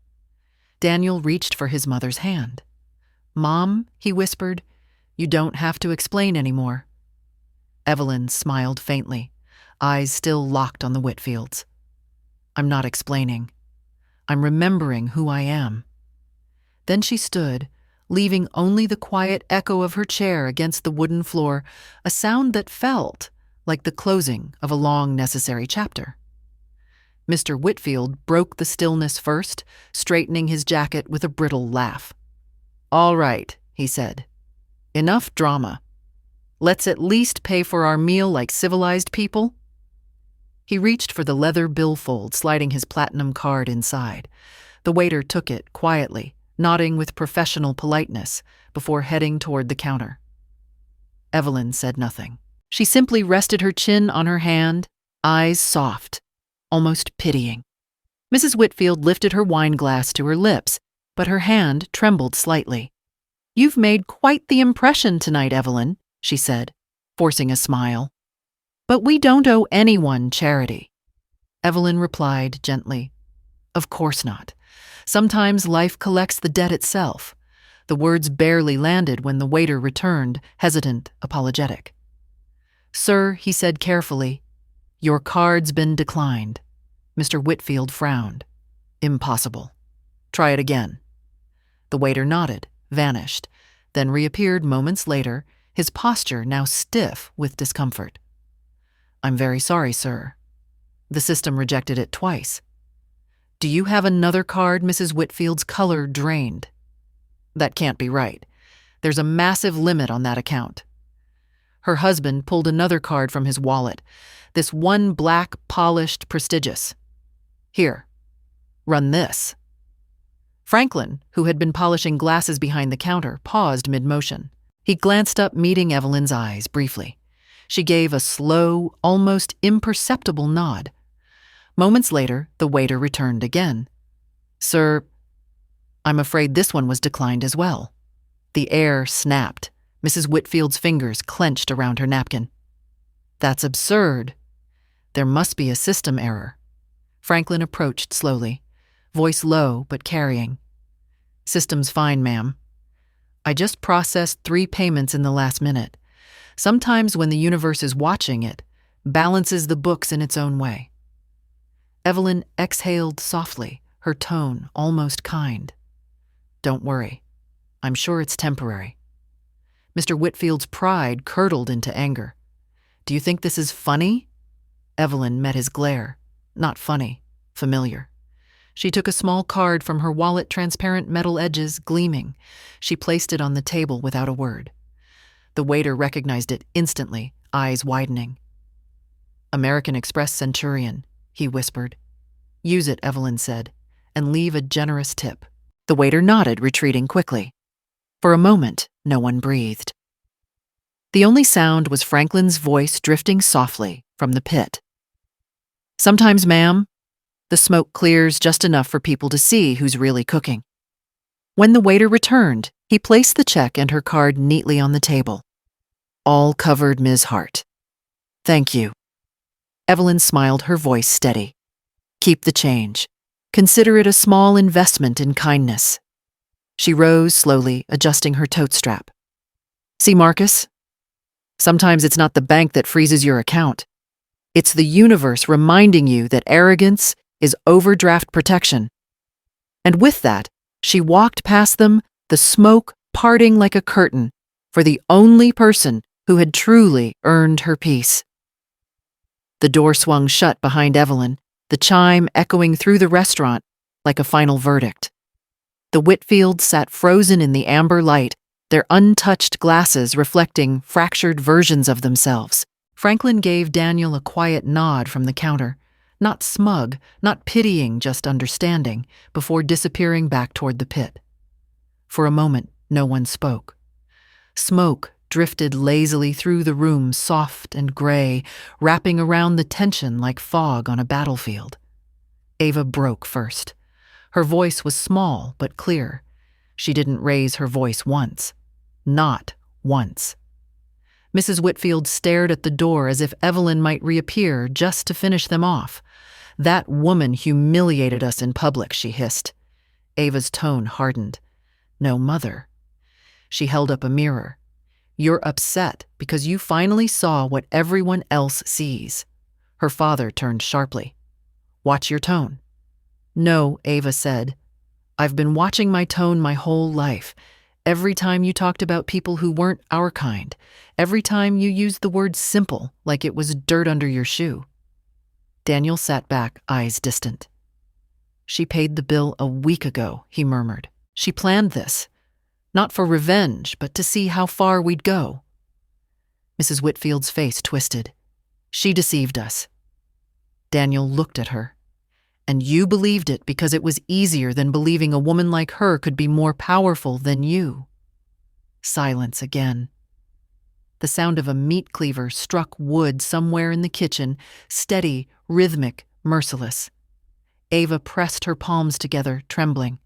Daniel reached for his mother's hand. "Mom," he whispered, "you don't have to explain anymore." Evelyn smiled faintly, eyes still locked on the Whitfields. "I'm not explaining. I'm remembering who I am." Then she stood, leaving only the quiet echo of her chair against the wooden floor, a sound that felt like the closing of a long, necessary chapter. Mr. Whitfield broke the stillness first, straightening his jacket with a brittle laugh. "All right," he said. "Enough drama. Let's at least pay for our meal like civilized people." He reached for the leather billfold, sliding his platinum card inside. The waiter took it quietly, nodding with professional politeness, before heading toward the counter. Evelyn said nothing. She simply rested her chin on her hand, eyes soft, almost pitying. Mrs. Whitfield lifted her wine glass to her lips, but her hand trembled slightly. "You've made quite the impression tonight, Evelyn," she said, forcing a smile. "But we don't owe anyone charity." Evelyn replied gently, "Of course not. Sometimes life collects the debt itself." The words barely landed when the waiter returned, hesitant, apologetic. "Sir," he said carefully, "your card's been declined." Mr. Whitfield frowned. "Impossible. Try it again." The waiter nodded, vanished, then reappeared moments later, his posture now stiff with discomfort. "I'm very sorry, sir. The system rejected it twice." "Do you have another card?" Mrs. Whitfield's color drained. "That can't be right. There's a massive limit on that account." Her husband pulled another card from his wallet, this one black, polished, prestigious. "Here, run this." Franklin, who had been polishing glasses behind the counter, paused mid-motion. He glanced up, meeting Evelyn's eyes briefly. She gave a slow, almost imperceptible nod. Moments later, the waiter returned again. "Sir, I'm afraid this one was declined as well." The air snapped. Mrs. Whitfield's fingers clenched around her napkin. "That's absurd. There must be a system error." Franklin approached slowly, voice low but carrying. "System's fine, ma'am. I just processed 3 payments in the last minute. Sometimes when the universe is watching, it balances the books in its own way." Evelyn exhaled softly, her tone almost kind. "Don't worry. I'm sure it's temporary." Mr. Whitfield's pride curdled into anger. "Do you think this is funny?" Evelyn met his glare. Not funny, familiar. She took a small card from her wallet, transparent metal edges gleaming. She placed it on the table without a word. The waiter recognized it instantly, eyes widening. "American Express Centurion," he whispered. "Use it," Evelyn said, "and leave a generous tip." The waiter nodded, retreating quickly. For a moment, no one breathed. The only sound was Franklin's voice drifting softly from the pit. "Sometimes, ma'am, the smoke clears just enough for people to see who's really cooking." When the waiter returned, he placed the check and her card neatly on the table. "All covered, Ms. Hart." "Thank you." Evelyn smiled, her voice steady. "Keep the change. Consider it a small investment in kindness." She rose slowly, adjusting her tote strap. "See, Marcus? Sometimes it's not the bank that freezes your account. It's the universe reminding you that arrogance is overdraft protection." And with that, she walked past them, the smoke parting like a curtain, for the only person who had truly earned her peace. The door swung shut behind Evelyn, the chime echoing through the restaurant like a final verdict. The Whitfields sat frozen in the amber light, their untouched glasses reflecting fractured versions of themselves. Franklin gave Daniel a quiet nod from the counter, not smug, not pitying, just understanding, before disappearing back toward the pit. For a moment, no one spoke. Smoke drifted lazily through the room, soft and gray, wrapping around the tension like fog on a battlefield. Ava broke first. Her voice was small but clear. She didn't raise her voice once. Not once. Mrs. Whitfield stared at the door as if Evelyn might reappear just to finish them off. "That woman humiliated us in public," she hissed. Ava's tone hardened. "No, Mother." She held up a mirror. "You're upset because you finally saw what everyone else sees." Her father turned sharply. "Watch your tone." "No," Ava said. "I've been watching my tone my whole life. Every time you talked about people who weren't our kind, every time you used the word simple like it was dirt under your shoe." Daniel sat back, eyes distant. "She paid the bill a week ago," he murmured. "She planned this. Not for revenge, but to see how far we'd go." Mrs. Whitfield's face twisted. "She deceived us." Daniel looked at her. "And you believed it because it was easier than believing a woman like her could be more powerful than you." Silence again. The sound of a meat cleaver struck wood somewhere in the kitchen, steady, rhythmic, merciless. Ava pressed her palms together, trembling.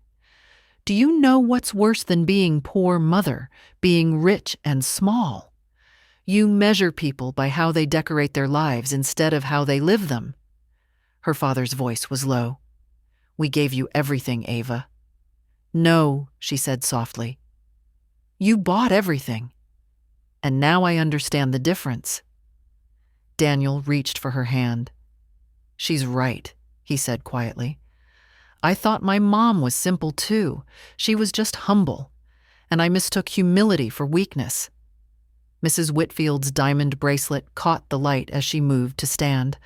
"Do you know what's worse than being poor mother, being rich and small? You measure people by how they decorate their lives instead of how they live them." Her father's voice was low. "We gave you everything, Ava." "No," she said softly. "You bought everything. And now I understand the difference." Daniel reached for her hand. "She's right," he said quietly. "I thought my mom was simple too. She was just humble. And I mistook humility for weakness." Mrs. Whitfield's diamond bracelet caught the light as she moved to stand.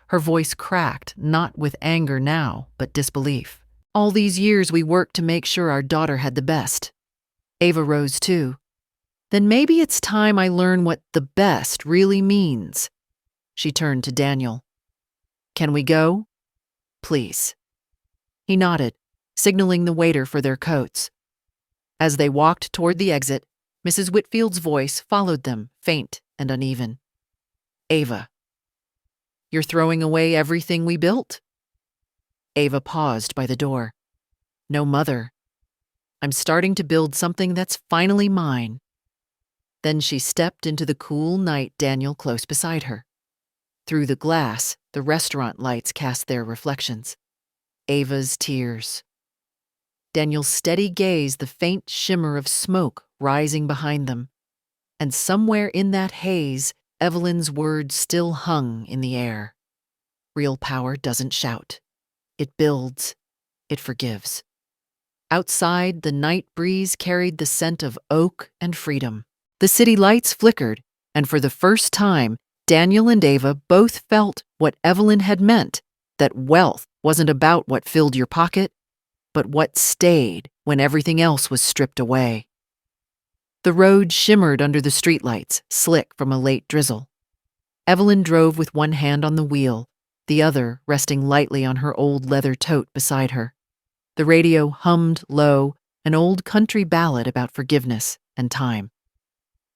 Her voice cracked, not with anger now, but disbelief. "All these years we worked to make sure our daughter had the best." Ava rose too. "Then maybe it's time I learn what the best really means." She turned to Daniel. "Can we go? Please." He nodded, signaling the waiter for their coats. As they walked toward the exit, Mrs. Whitfield's voice followed them, faint and uneven. "Ava, you're throwing away everything we built?" Ava paused by the door. "No, Mother. I'm starting to build something that's finally mine." Then she stepped into the cool night, Daniel close beside her. Through the glass, the restaurant lights cast their reflections. Ava's tears. Daniel's steady gaze, the faint shimmer of smoke rising behind them. And somewhere in that haze, Evelyn's words still hung in the air. Real power doesn't shout. It builds. It forgives. Outside, the night breeze carried the scent of oak and freedom. The city lights flickered, and for the first time, Daniel and Ava both felt what Evelyn had meant, that wealth wasn't about what filled your pocket, but what stayed when everything else was stripped away. The road shimmered under the streetlights, slick from a late drizzle. Evelyn drove with one hand on the wheel, the other resting lightly on her old leather tote beside her. The radio hummed low, an old country ballad about forgiveness and time.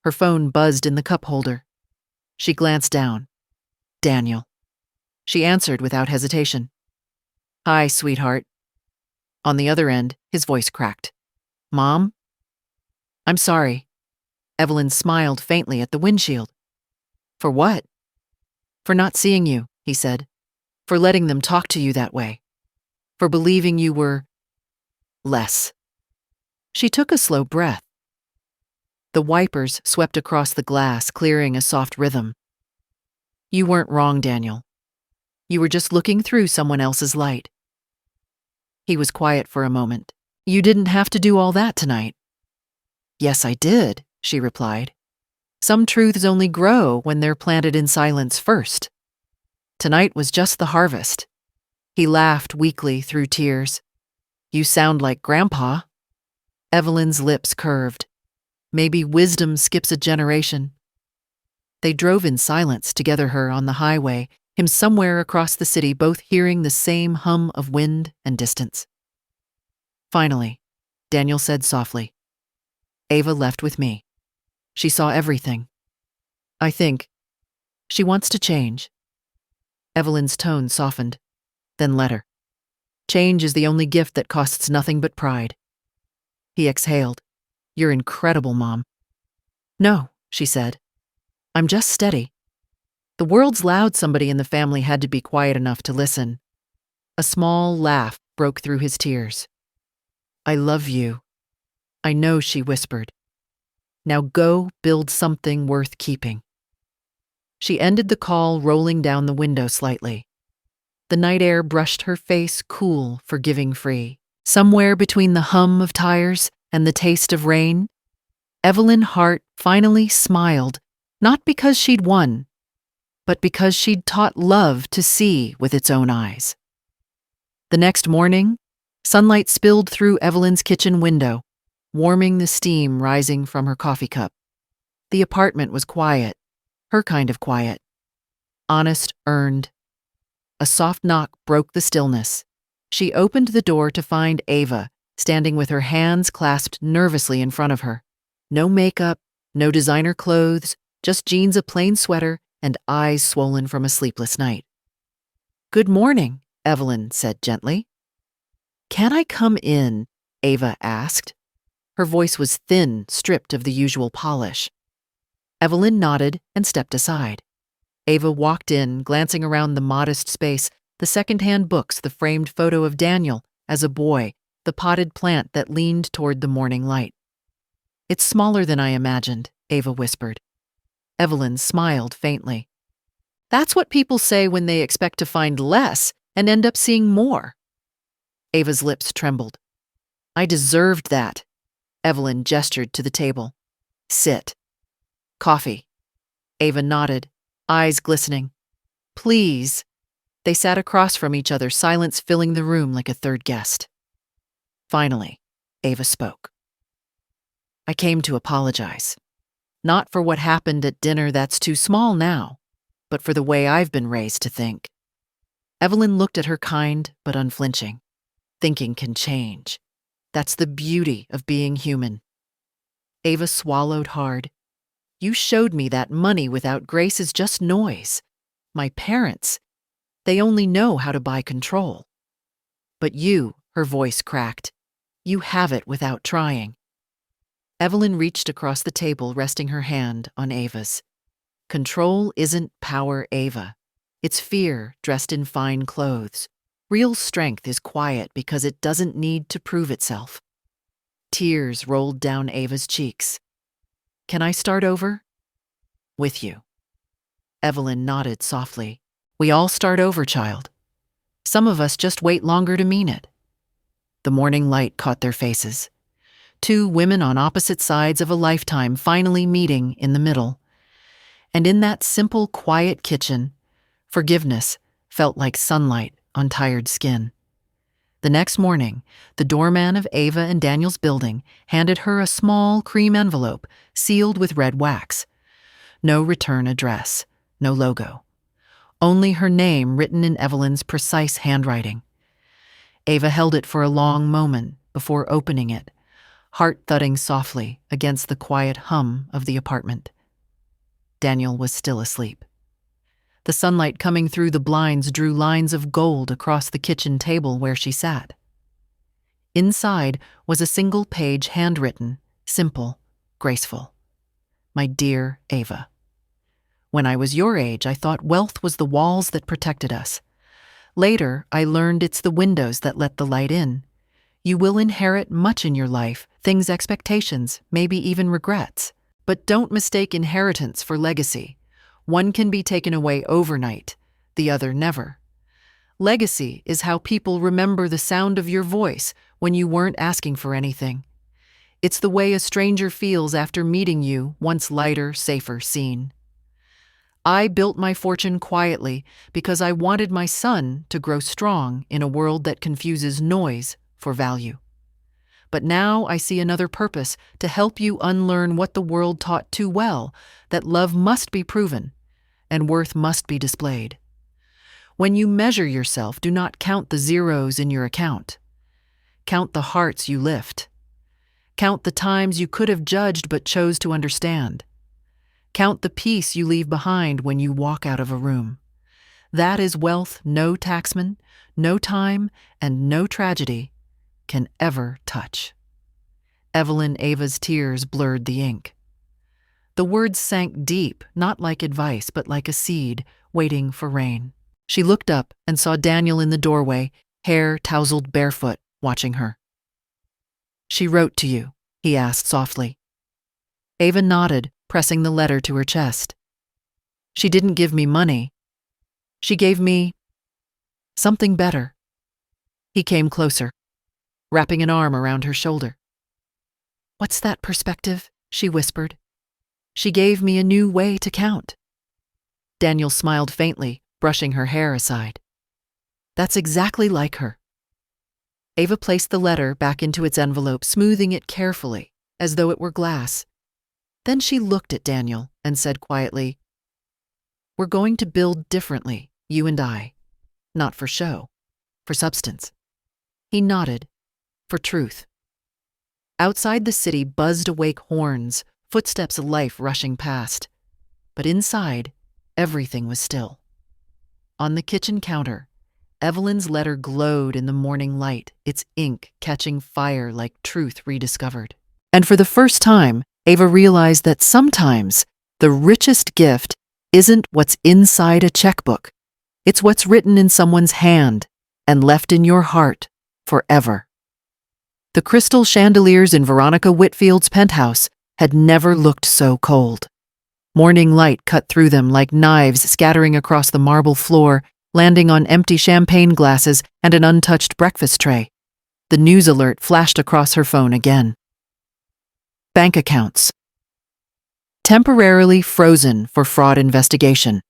Her phone buzzed in the cup holder. She glanced down. Daniel. She answered without hesitation. "Hi, sweetheart." On the other end, his voice cracked. "Mom?" "I'm sorry." Evelyn smiled faintly at the windshield. "For what?" "For not seeing you," he said. "For letting them talk to you that way. For believing you were less." She took a slow breath. The wipers swept across the glass, clearing a soft rhythm. "You weren't wrong, Daniel. You were just looking through someone else's light." He was quiet for a moment. "You didn't have to do all that tonight." "Yes, I did," she replied. "Some truths only grow when they're planted in silence first. Tonight was just the harvest." He laughed weakly through tears. "You sound like Grandpa." Evelyn's lips curved. Maybe wisdom skips a generation. They drove in silence to gather her on the highway, him somewhere across the city, both hearing the same hum of wind and distance. Finally, Daniel said softly, "Ava left with me. She saw everything. I think she wants to change." Evelyn's tone softened, then let her. "Change is the only gift that costs nothing but pride." He exhaled. "You're incredible, Mom." "No," she said. "I'm just steady." The world's loud somebody in the family had to be quiet enough to listen. A small laugh broke through his tears. "I love you." "I know," she whispered. "Now go build something worth keeping." She ended the call, rolling down the window slightly. The night air brushed her face, cool, forgiving free. Somewhere between the hum of tires and the taste of rain, Evelyn Hart finally smiled, not because she'd won, but because she'd taught love to see with its own eyes. The next morning, sunlight spilled through Evelyn's kitchen window, warming the steam rising from her coffee cup. The apartment was quiet, her kind of quiet. Honest, earned. A soft knock broke the stillness. She opened the door to find Ava, standing with her hands clasped nervously in front of her. No makeup, no designer clothes, just jeans, a plain sweater, and eyes swollen from a sleepless night. "Good morning," Evelyn said gently. "Can I come in?" Ava asked. Her voice was thin, stripped of the usual polish. Evelyn nodded and stepped aside. Ava walked in, glancing around the modest space, the second-hand books, the framed photo of Daniel as a boy, the potted plant that leaned toward the morning light. "It's smaller than I imagined," Ava whispered. Evelyn smiled faintly. "That's what people say when they expect to find less and end up seeing more." Ava's lips trembled. "I deserved that." Evelyn gestured to the table. "Sit." "Coffee." Ava nodded, eyes glistening. "Please." They sat across from each other, silence filling the room like a third guest. Finally, Ava spoke. "I came to apologize. Not for what happened at dinner, that's too small now, but for the way I've been raised to think." Evelyn looked at her kind but unflinching. Thinking can change. That's the beauty of being human. Ava swallowed hard. "You showed me that money without grace is just noise. My parents, they only know how to buy control. But you," her voice cracked, "you have it without trying." Evelyn reached across the table, resting her hand on Ava's. "Control isn't power, Ava. It's fear dressed in fine clothes. Real strength is quiet because it doesn't need to prove itself." Tears rolled down Ava's cheeks. "Can I start over?" "With you." Evelyn nodded softly. "We all start over, child. Some of us just wait longer to mean it." The morning light caught their faces. Two women on opposite sides of a lifetime finally meeting in the middle. And in that simple, quiet kitchen, forgiveness felt like sunlight on tired skin. The next morning, the doorman of Ava and Daniel's building handed her a small cream envelope sealed with red wax. No return address, no logo. Only her name written in Evelyn's precise handwriting. Ava held it for a long moment before opening it, heart thudding softly against the quiet hum of the apartment. Daniel was still asleep. The sunlight coming through the blinds drew lines of gold across the kitchen table where she sat. Inside was a single page, handwritten, simple, graceful. "My dear Ava. When I was your age, I thought wealth was the walls that protected us. Later, I learned it's the windows that let the light in. You will inherit much in your life, things, expectations, maybe even regrets. But don't mistake inheritance for legacy. One can be taken away overnight, the other never. Legacy is how people remember the sound of your voice when you weren't asking for anything. It's the way a stranger feels after meeting you, once lighter, safer seen. I built my fortune quietly because I wanted my son to grow strong in a world that confuses noise for value. But now I see another purpose, to help you unlearn what the world taught too well, that love must be proven and worth must be displayed. When you measure yourself, do not count the zeros in your account. Count the hearts you lift. Count the times you could have judged but chose to understand. Count the peace you leave behind when you walk out of a room. That is wealth no taxman, no time, and no tragedy can ever touch. Evelyn Ava's tears blurred the ink. The words sank deep, not like advice, but like a seed waiting for rain. She looked up and saw Daniel in the doorway, hair tousled barefoot, watching her. "She wrote to you?" he asked softly. Ava nodded, pressing the letter to her chest. "She didn't give me money. She gave me something better." He came closer, wrapping an arm around her shoulder. "What's that perspective?" she whispered. "She gave me a new way to count." Daniel smiled faintly, brushing her hair aside. "That's exactly like her." Ava placed the letter back into its envelope, smoothing it carefully, as though it were glass. Then she looked at Daniel and said quietly, "We're going to build differently, you and I. Not for show, for substance." He nodded, for truth. Outside the city buzzed awake horns, footsteps of life rushing past. But inside, everything was still. On the kitchen counter, Evelyn's letter glowed in the morning light, its ink catching fire like truth rediscovered. And for the first time, Ava realized that sometimes the richest gift isn't what's inside a checkbook. It's what's written in someone's hand and left in your heart forever. The crystal chandeliers in Veronica Whitfield's penthouse had never looked so cold. Morning light cut through them like knives scattering across the marble floor, landing on empty champagne glasses and an untouched breakfast tray. The news alert flashed across her phone again. Bank accounts. Temporarily frozen for fraud investigation.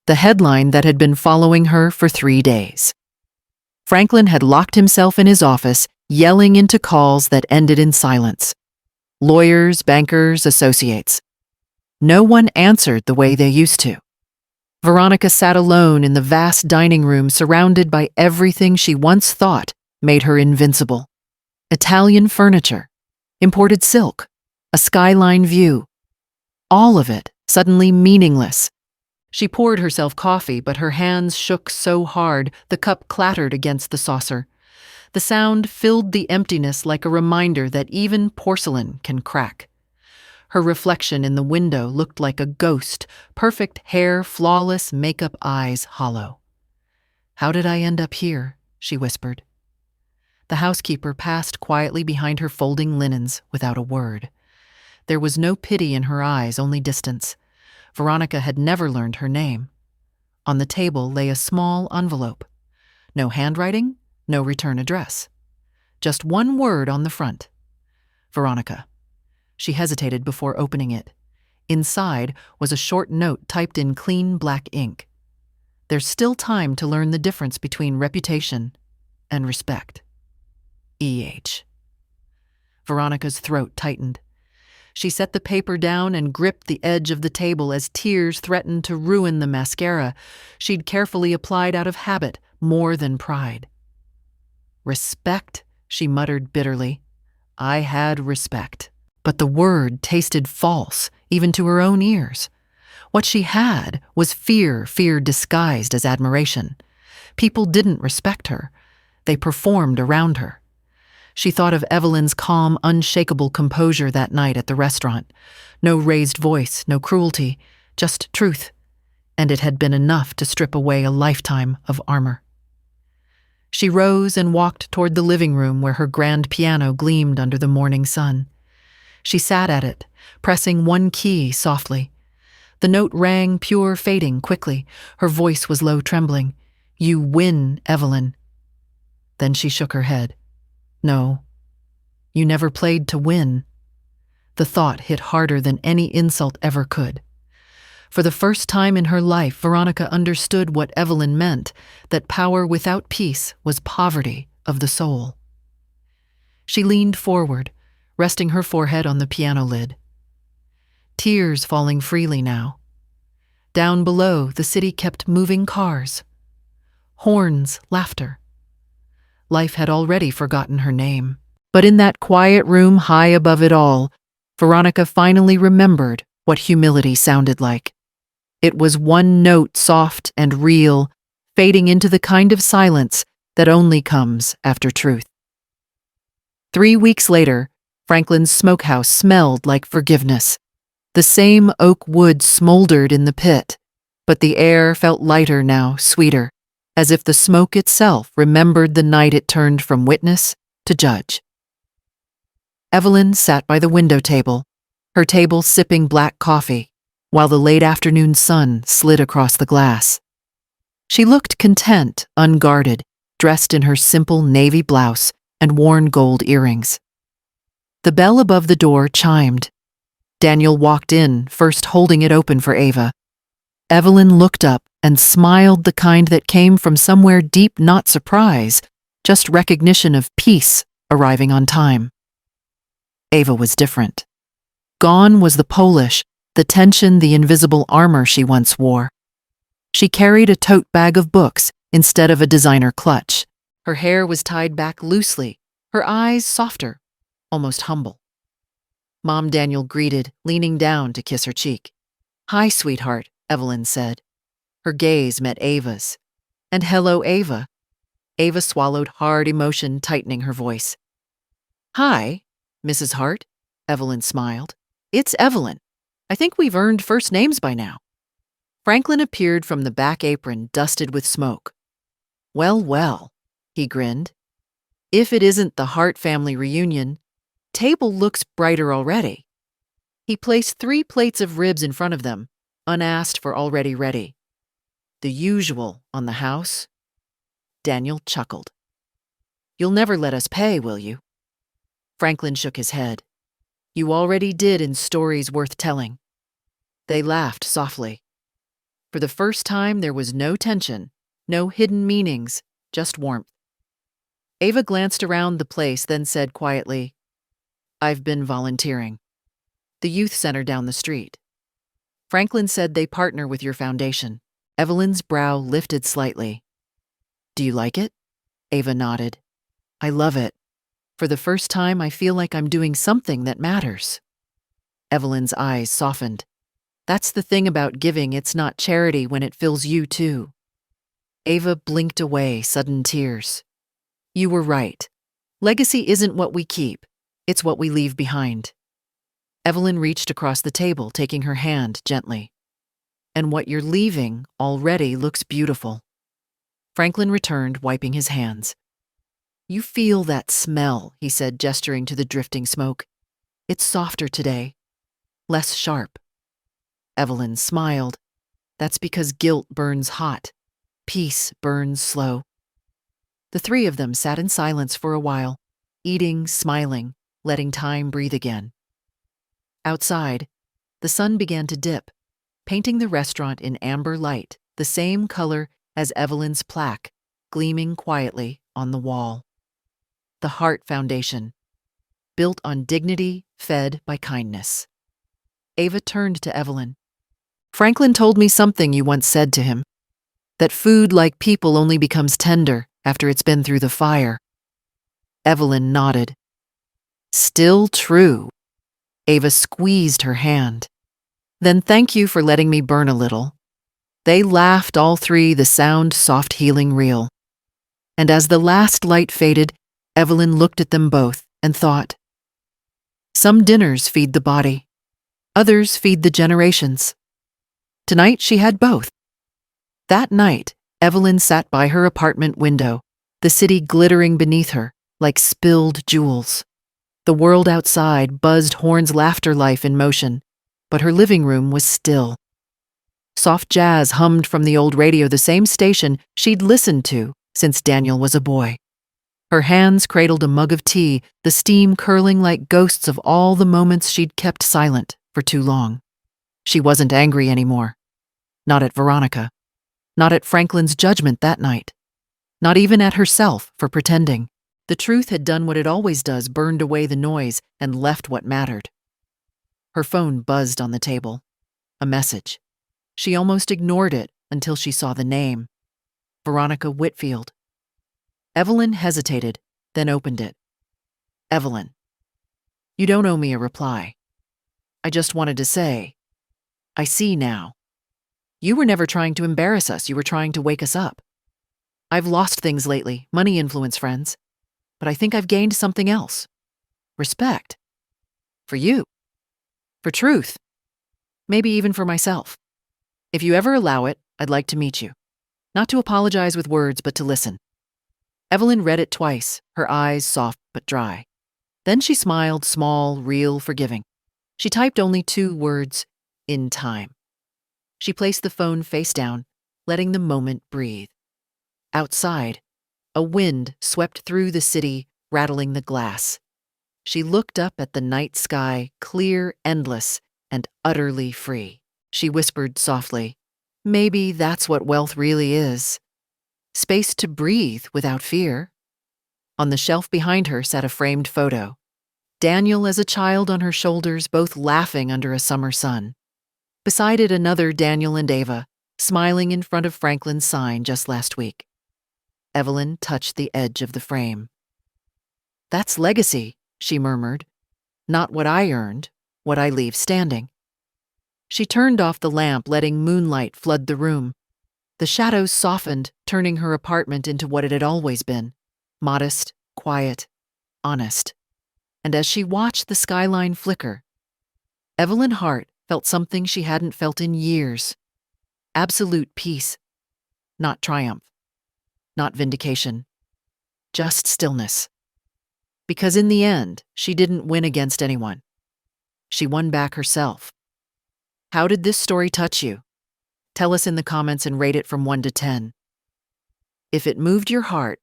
The headline that had been following her for 3 days. Franklin had locked himself in his office, yelling into calls that ended in silence. Lawyers, bankers, associates. No one answered the way they used to. Veronica sat alone in the vast dining room, surrounded by everything she once thought made her invincible. Italian furniture, imported silk, a skyline view. All of it suddenly meaningless. She poured herself coffee, but her hands shook so hard the cup clattered against the saucer. The sound filled the emptiness like a reminder that even porcelain can crack. Her reflection in the window looked like a ghost, perfect hair, flawless makeup, eyes hollow. "How did I end up here?" she whispered. The housekeeper passed quietly behind her folding linens without a word. There was no pity in her eyes, only distance. Veronica had never learned her name. On the table lay a small envelope. No handwriting, no return address. Just one word on the front. Veronica. She hesitated before opening it. Inside was a short note typed in clean black ink. "There's still time to learn the difference between reputation and respect. E.H." Veronica's throat tightened. She set the paper down and gripped the edge of the table as tears threatened to ruin the mascara she'd carefully applied out of habit more than pride. "Respect," she muttered bitterly. I had respect. But the word tasted false, even to her own ears. What she had was fear disguised as admiration. People didn't respect her. They performed around her. She thought of Evelyn's calm, unshakable composure that night at the restaurant. No raised voice, no cruelty, just truth. And it had been enough to strip away a lifetime of armor. She rose and walked toward the living room where her grand piano gleamed under the morning sun. She sat at it, pressing one key softly. The note rang, pure, fading quickly. Her voice was low, trembling. "You win, Evelyn." Then she shook her head. "No, you never played to win." The thought hit harder than any insult ever could. For the first time in her life, Veronica understood what Evelyn meant, that power without peace was poverty of the soul. She leaned forward, resting her forehead on the piano lid. Tears falling freely now. Down below, the city kept moving cars. Horns, laughter. Life had already forgotten her name. But in that quiet room high above it all, Veronica finally remembered what humility sounded like. It was one note, soft and real, fading into the kind of silence that only comes after truth. 3 weeks later, Franklin's smokehouse smelled like forgiveness. The same oak wood smoldered in the pit, but the air felt lighter now, sweeter, as if the smoke itself remembered the night it turned from witness to judge. Evelyn sat by the window table, her table sipping black coffee, while the late afternoon sun slid across the glass. She looked content, unguarded, dressed in her simple navy blouse and worn gold earrings. The bell above the door chimed. Daniel walked in, first holding it open for Ava. Evelyn looked up and smiled, the kind that came from somewhere deep, not surprise, just recognition of peace arriving on time. Ava was different. Gone was the Polish, the tension, the invisible armor she once wore. She carried a tote bag of books instead of a designer clutch. Her hair was tied back loosely, her eyes softer, almost humble. Mom Daniel greeted, leaning down to kiss her cheek. "Hi, sweetheart," Evelyn said. Her gaze met Ava's. "And hello, Ava." Ava swallowed hard, emotion tightening her voice. "Hi, Mrs. Hart," Evelyn smiled. "It's Evelyn. I think we've earned first names by now." Franklin appeared from the back apron, dusted with smoke. "Well, well," he grinned. "If it isn't the Hart family reunion, table looks brighter already." He placed 3 plates of ribs in front of them, unasked for already ready. "The usual on the house?" Daniel chuckled. "You'll never let us pay, will you?" Franklin shook his head. "You already did in stories worth telling." They laughed softly. For the first time, there was no tension, no hidden meanings, just warmth. Ava glanced around the place, then said quietly, "I've been volunteering. The youth center down the street. Franklin said they partner with your foundation." Evelyn's brow lifted slightly. "Do you like it?" Ava nodded. "I love it. For the first time, I feel like I'm doing something that matters." Evelyn's eyes softened. "That's the thing about giving, it's not charity when it fills you too." Ava blinked away, sudden tears. "You were right. Legacy isn't what we keep, it's what we leave behind." Evelyn reached across the table, taking her hand gently. "And what you're leaving already looks beautiful." Franklin returned, wiping his hands. "You feel that smell," he said, gesturing to the drifting smoke. "It's softer today, less sharp." Evelyn smiled. "That's because guilt burns hot. Peace burns slow." The 3 of them sat in silence for a while, eating, smiling, letting time breathe again. Outside, the sun began to dip, painting the restaurant in amber light, the same color as Evelyn's plaque, gleaming quietly on the wall. The Hart Foundation, built on dignity, fed by kindness. Ava turned to Evelyn. "Franklin told me something you once said to him, that food, like people, only becomes tender after it's been through the fire." Evelyn nodded. "Still true." Ava squeezed her hand. "Then thank you for letting me burn a little." They laughed, all 3, the sound soft, healing, real. And as the last light faded, Evelyn looked at them both and thought, some dinners feed the body, others feed the generations. Tonight she had both. That night, Evelyn sat by her apartment window, the city glittering beneath her like spilled jewels. The world outside buzzed horns, laughter, life in motion, but her living room was still. Soft jazz hummed from the old radio, the same station she'd listened to since Daniel was a boy. Her hands cradled a mug of tea, the steam curling like ghosts of all the moments she'd kept silent for too long. She wasn't angry anymore. Not at Veronica. Not at Franklin's judgment that night. Not even at herself for pretending. The truth had done what it always does, burned away the noise and left what mattered. Her phone buzzed on the table. A message. She almost ignored it until she saw the name. Veronica Whitfield. Evelyn hesitated, then opened it. Evelyn. You don't owe me a reply. I just wanted to say, I see now. You were never trying to embarrass us, you were trying to wake us up. I've lost things lately, money, influence, friends. But I think I've gained something else. Respect. For you. For truth. Maybe even for myself. If you ever allow it, I'd like to meet you. Not to apologize with words, but to listen. Evelyn read it twice, her eyes soft but dry. Then she smiled, small, real, forgiving. She typed only 2 words, in time. She placed the phone face down, letting the moment breathe. Outside, a wind swept through the city, rattling the glass. She looked up at the night sky, clear, endless, and utterly free. She whispered softly, maybe that's what wealth really is. Space to breathe without fear. On the shelf behind her sat a framed photo. Daniel as a child on her shoulders, both laughing under a summer sun. Beside it, another Daniel and Ava, smiling in front of Franklin's sign just last week. Evelyn touched the edge of the frame. That's legacy, she murmured. Not what I earned, what I leave standing. She turned off the lamp, letting moonlight flood the room. The shadows softened, turning her apartment into what it had always been. Modest, quiet, honest. And as she watched the skyline flicker, Evelyn Hart felt something she hadn't felt in years. Absolute peace. Not triumph. Not vindication. Just stillness. Because in the end, she didn't win against anyone. She won back herself. How did this story touch you? Tell us in the comments and rate it from 1 to 10. If it moved your heart,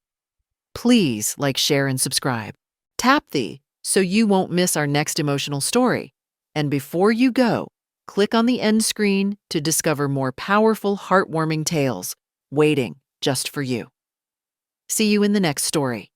please like, share, and subscribe. Tap the so you won't miss our next emotional story. And before you go, click on the end screen to discover more powerful, heartwarming tales waiting just for you. See you in the next story.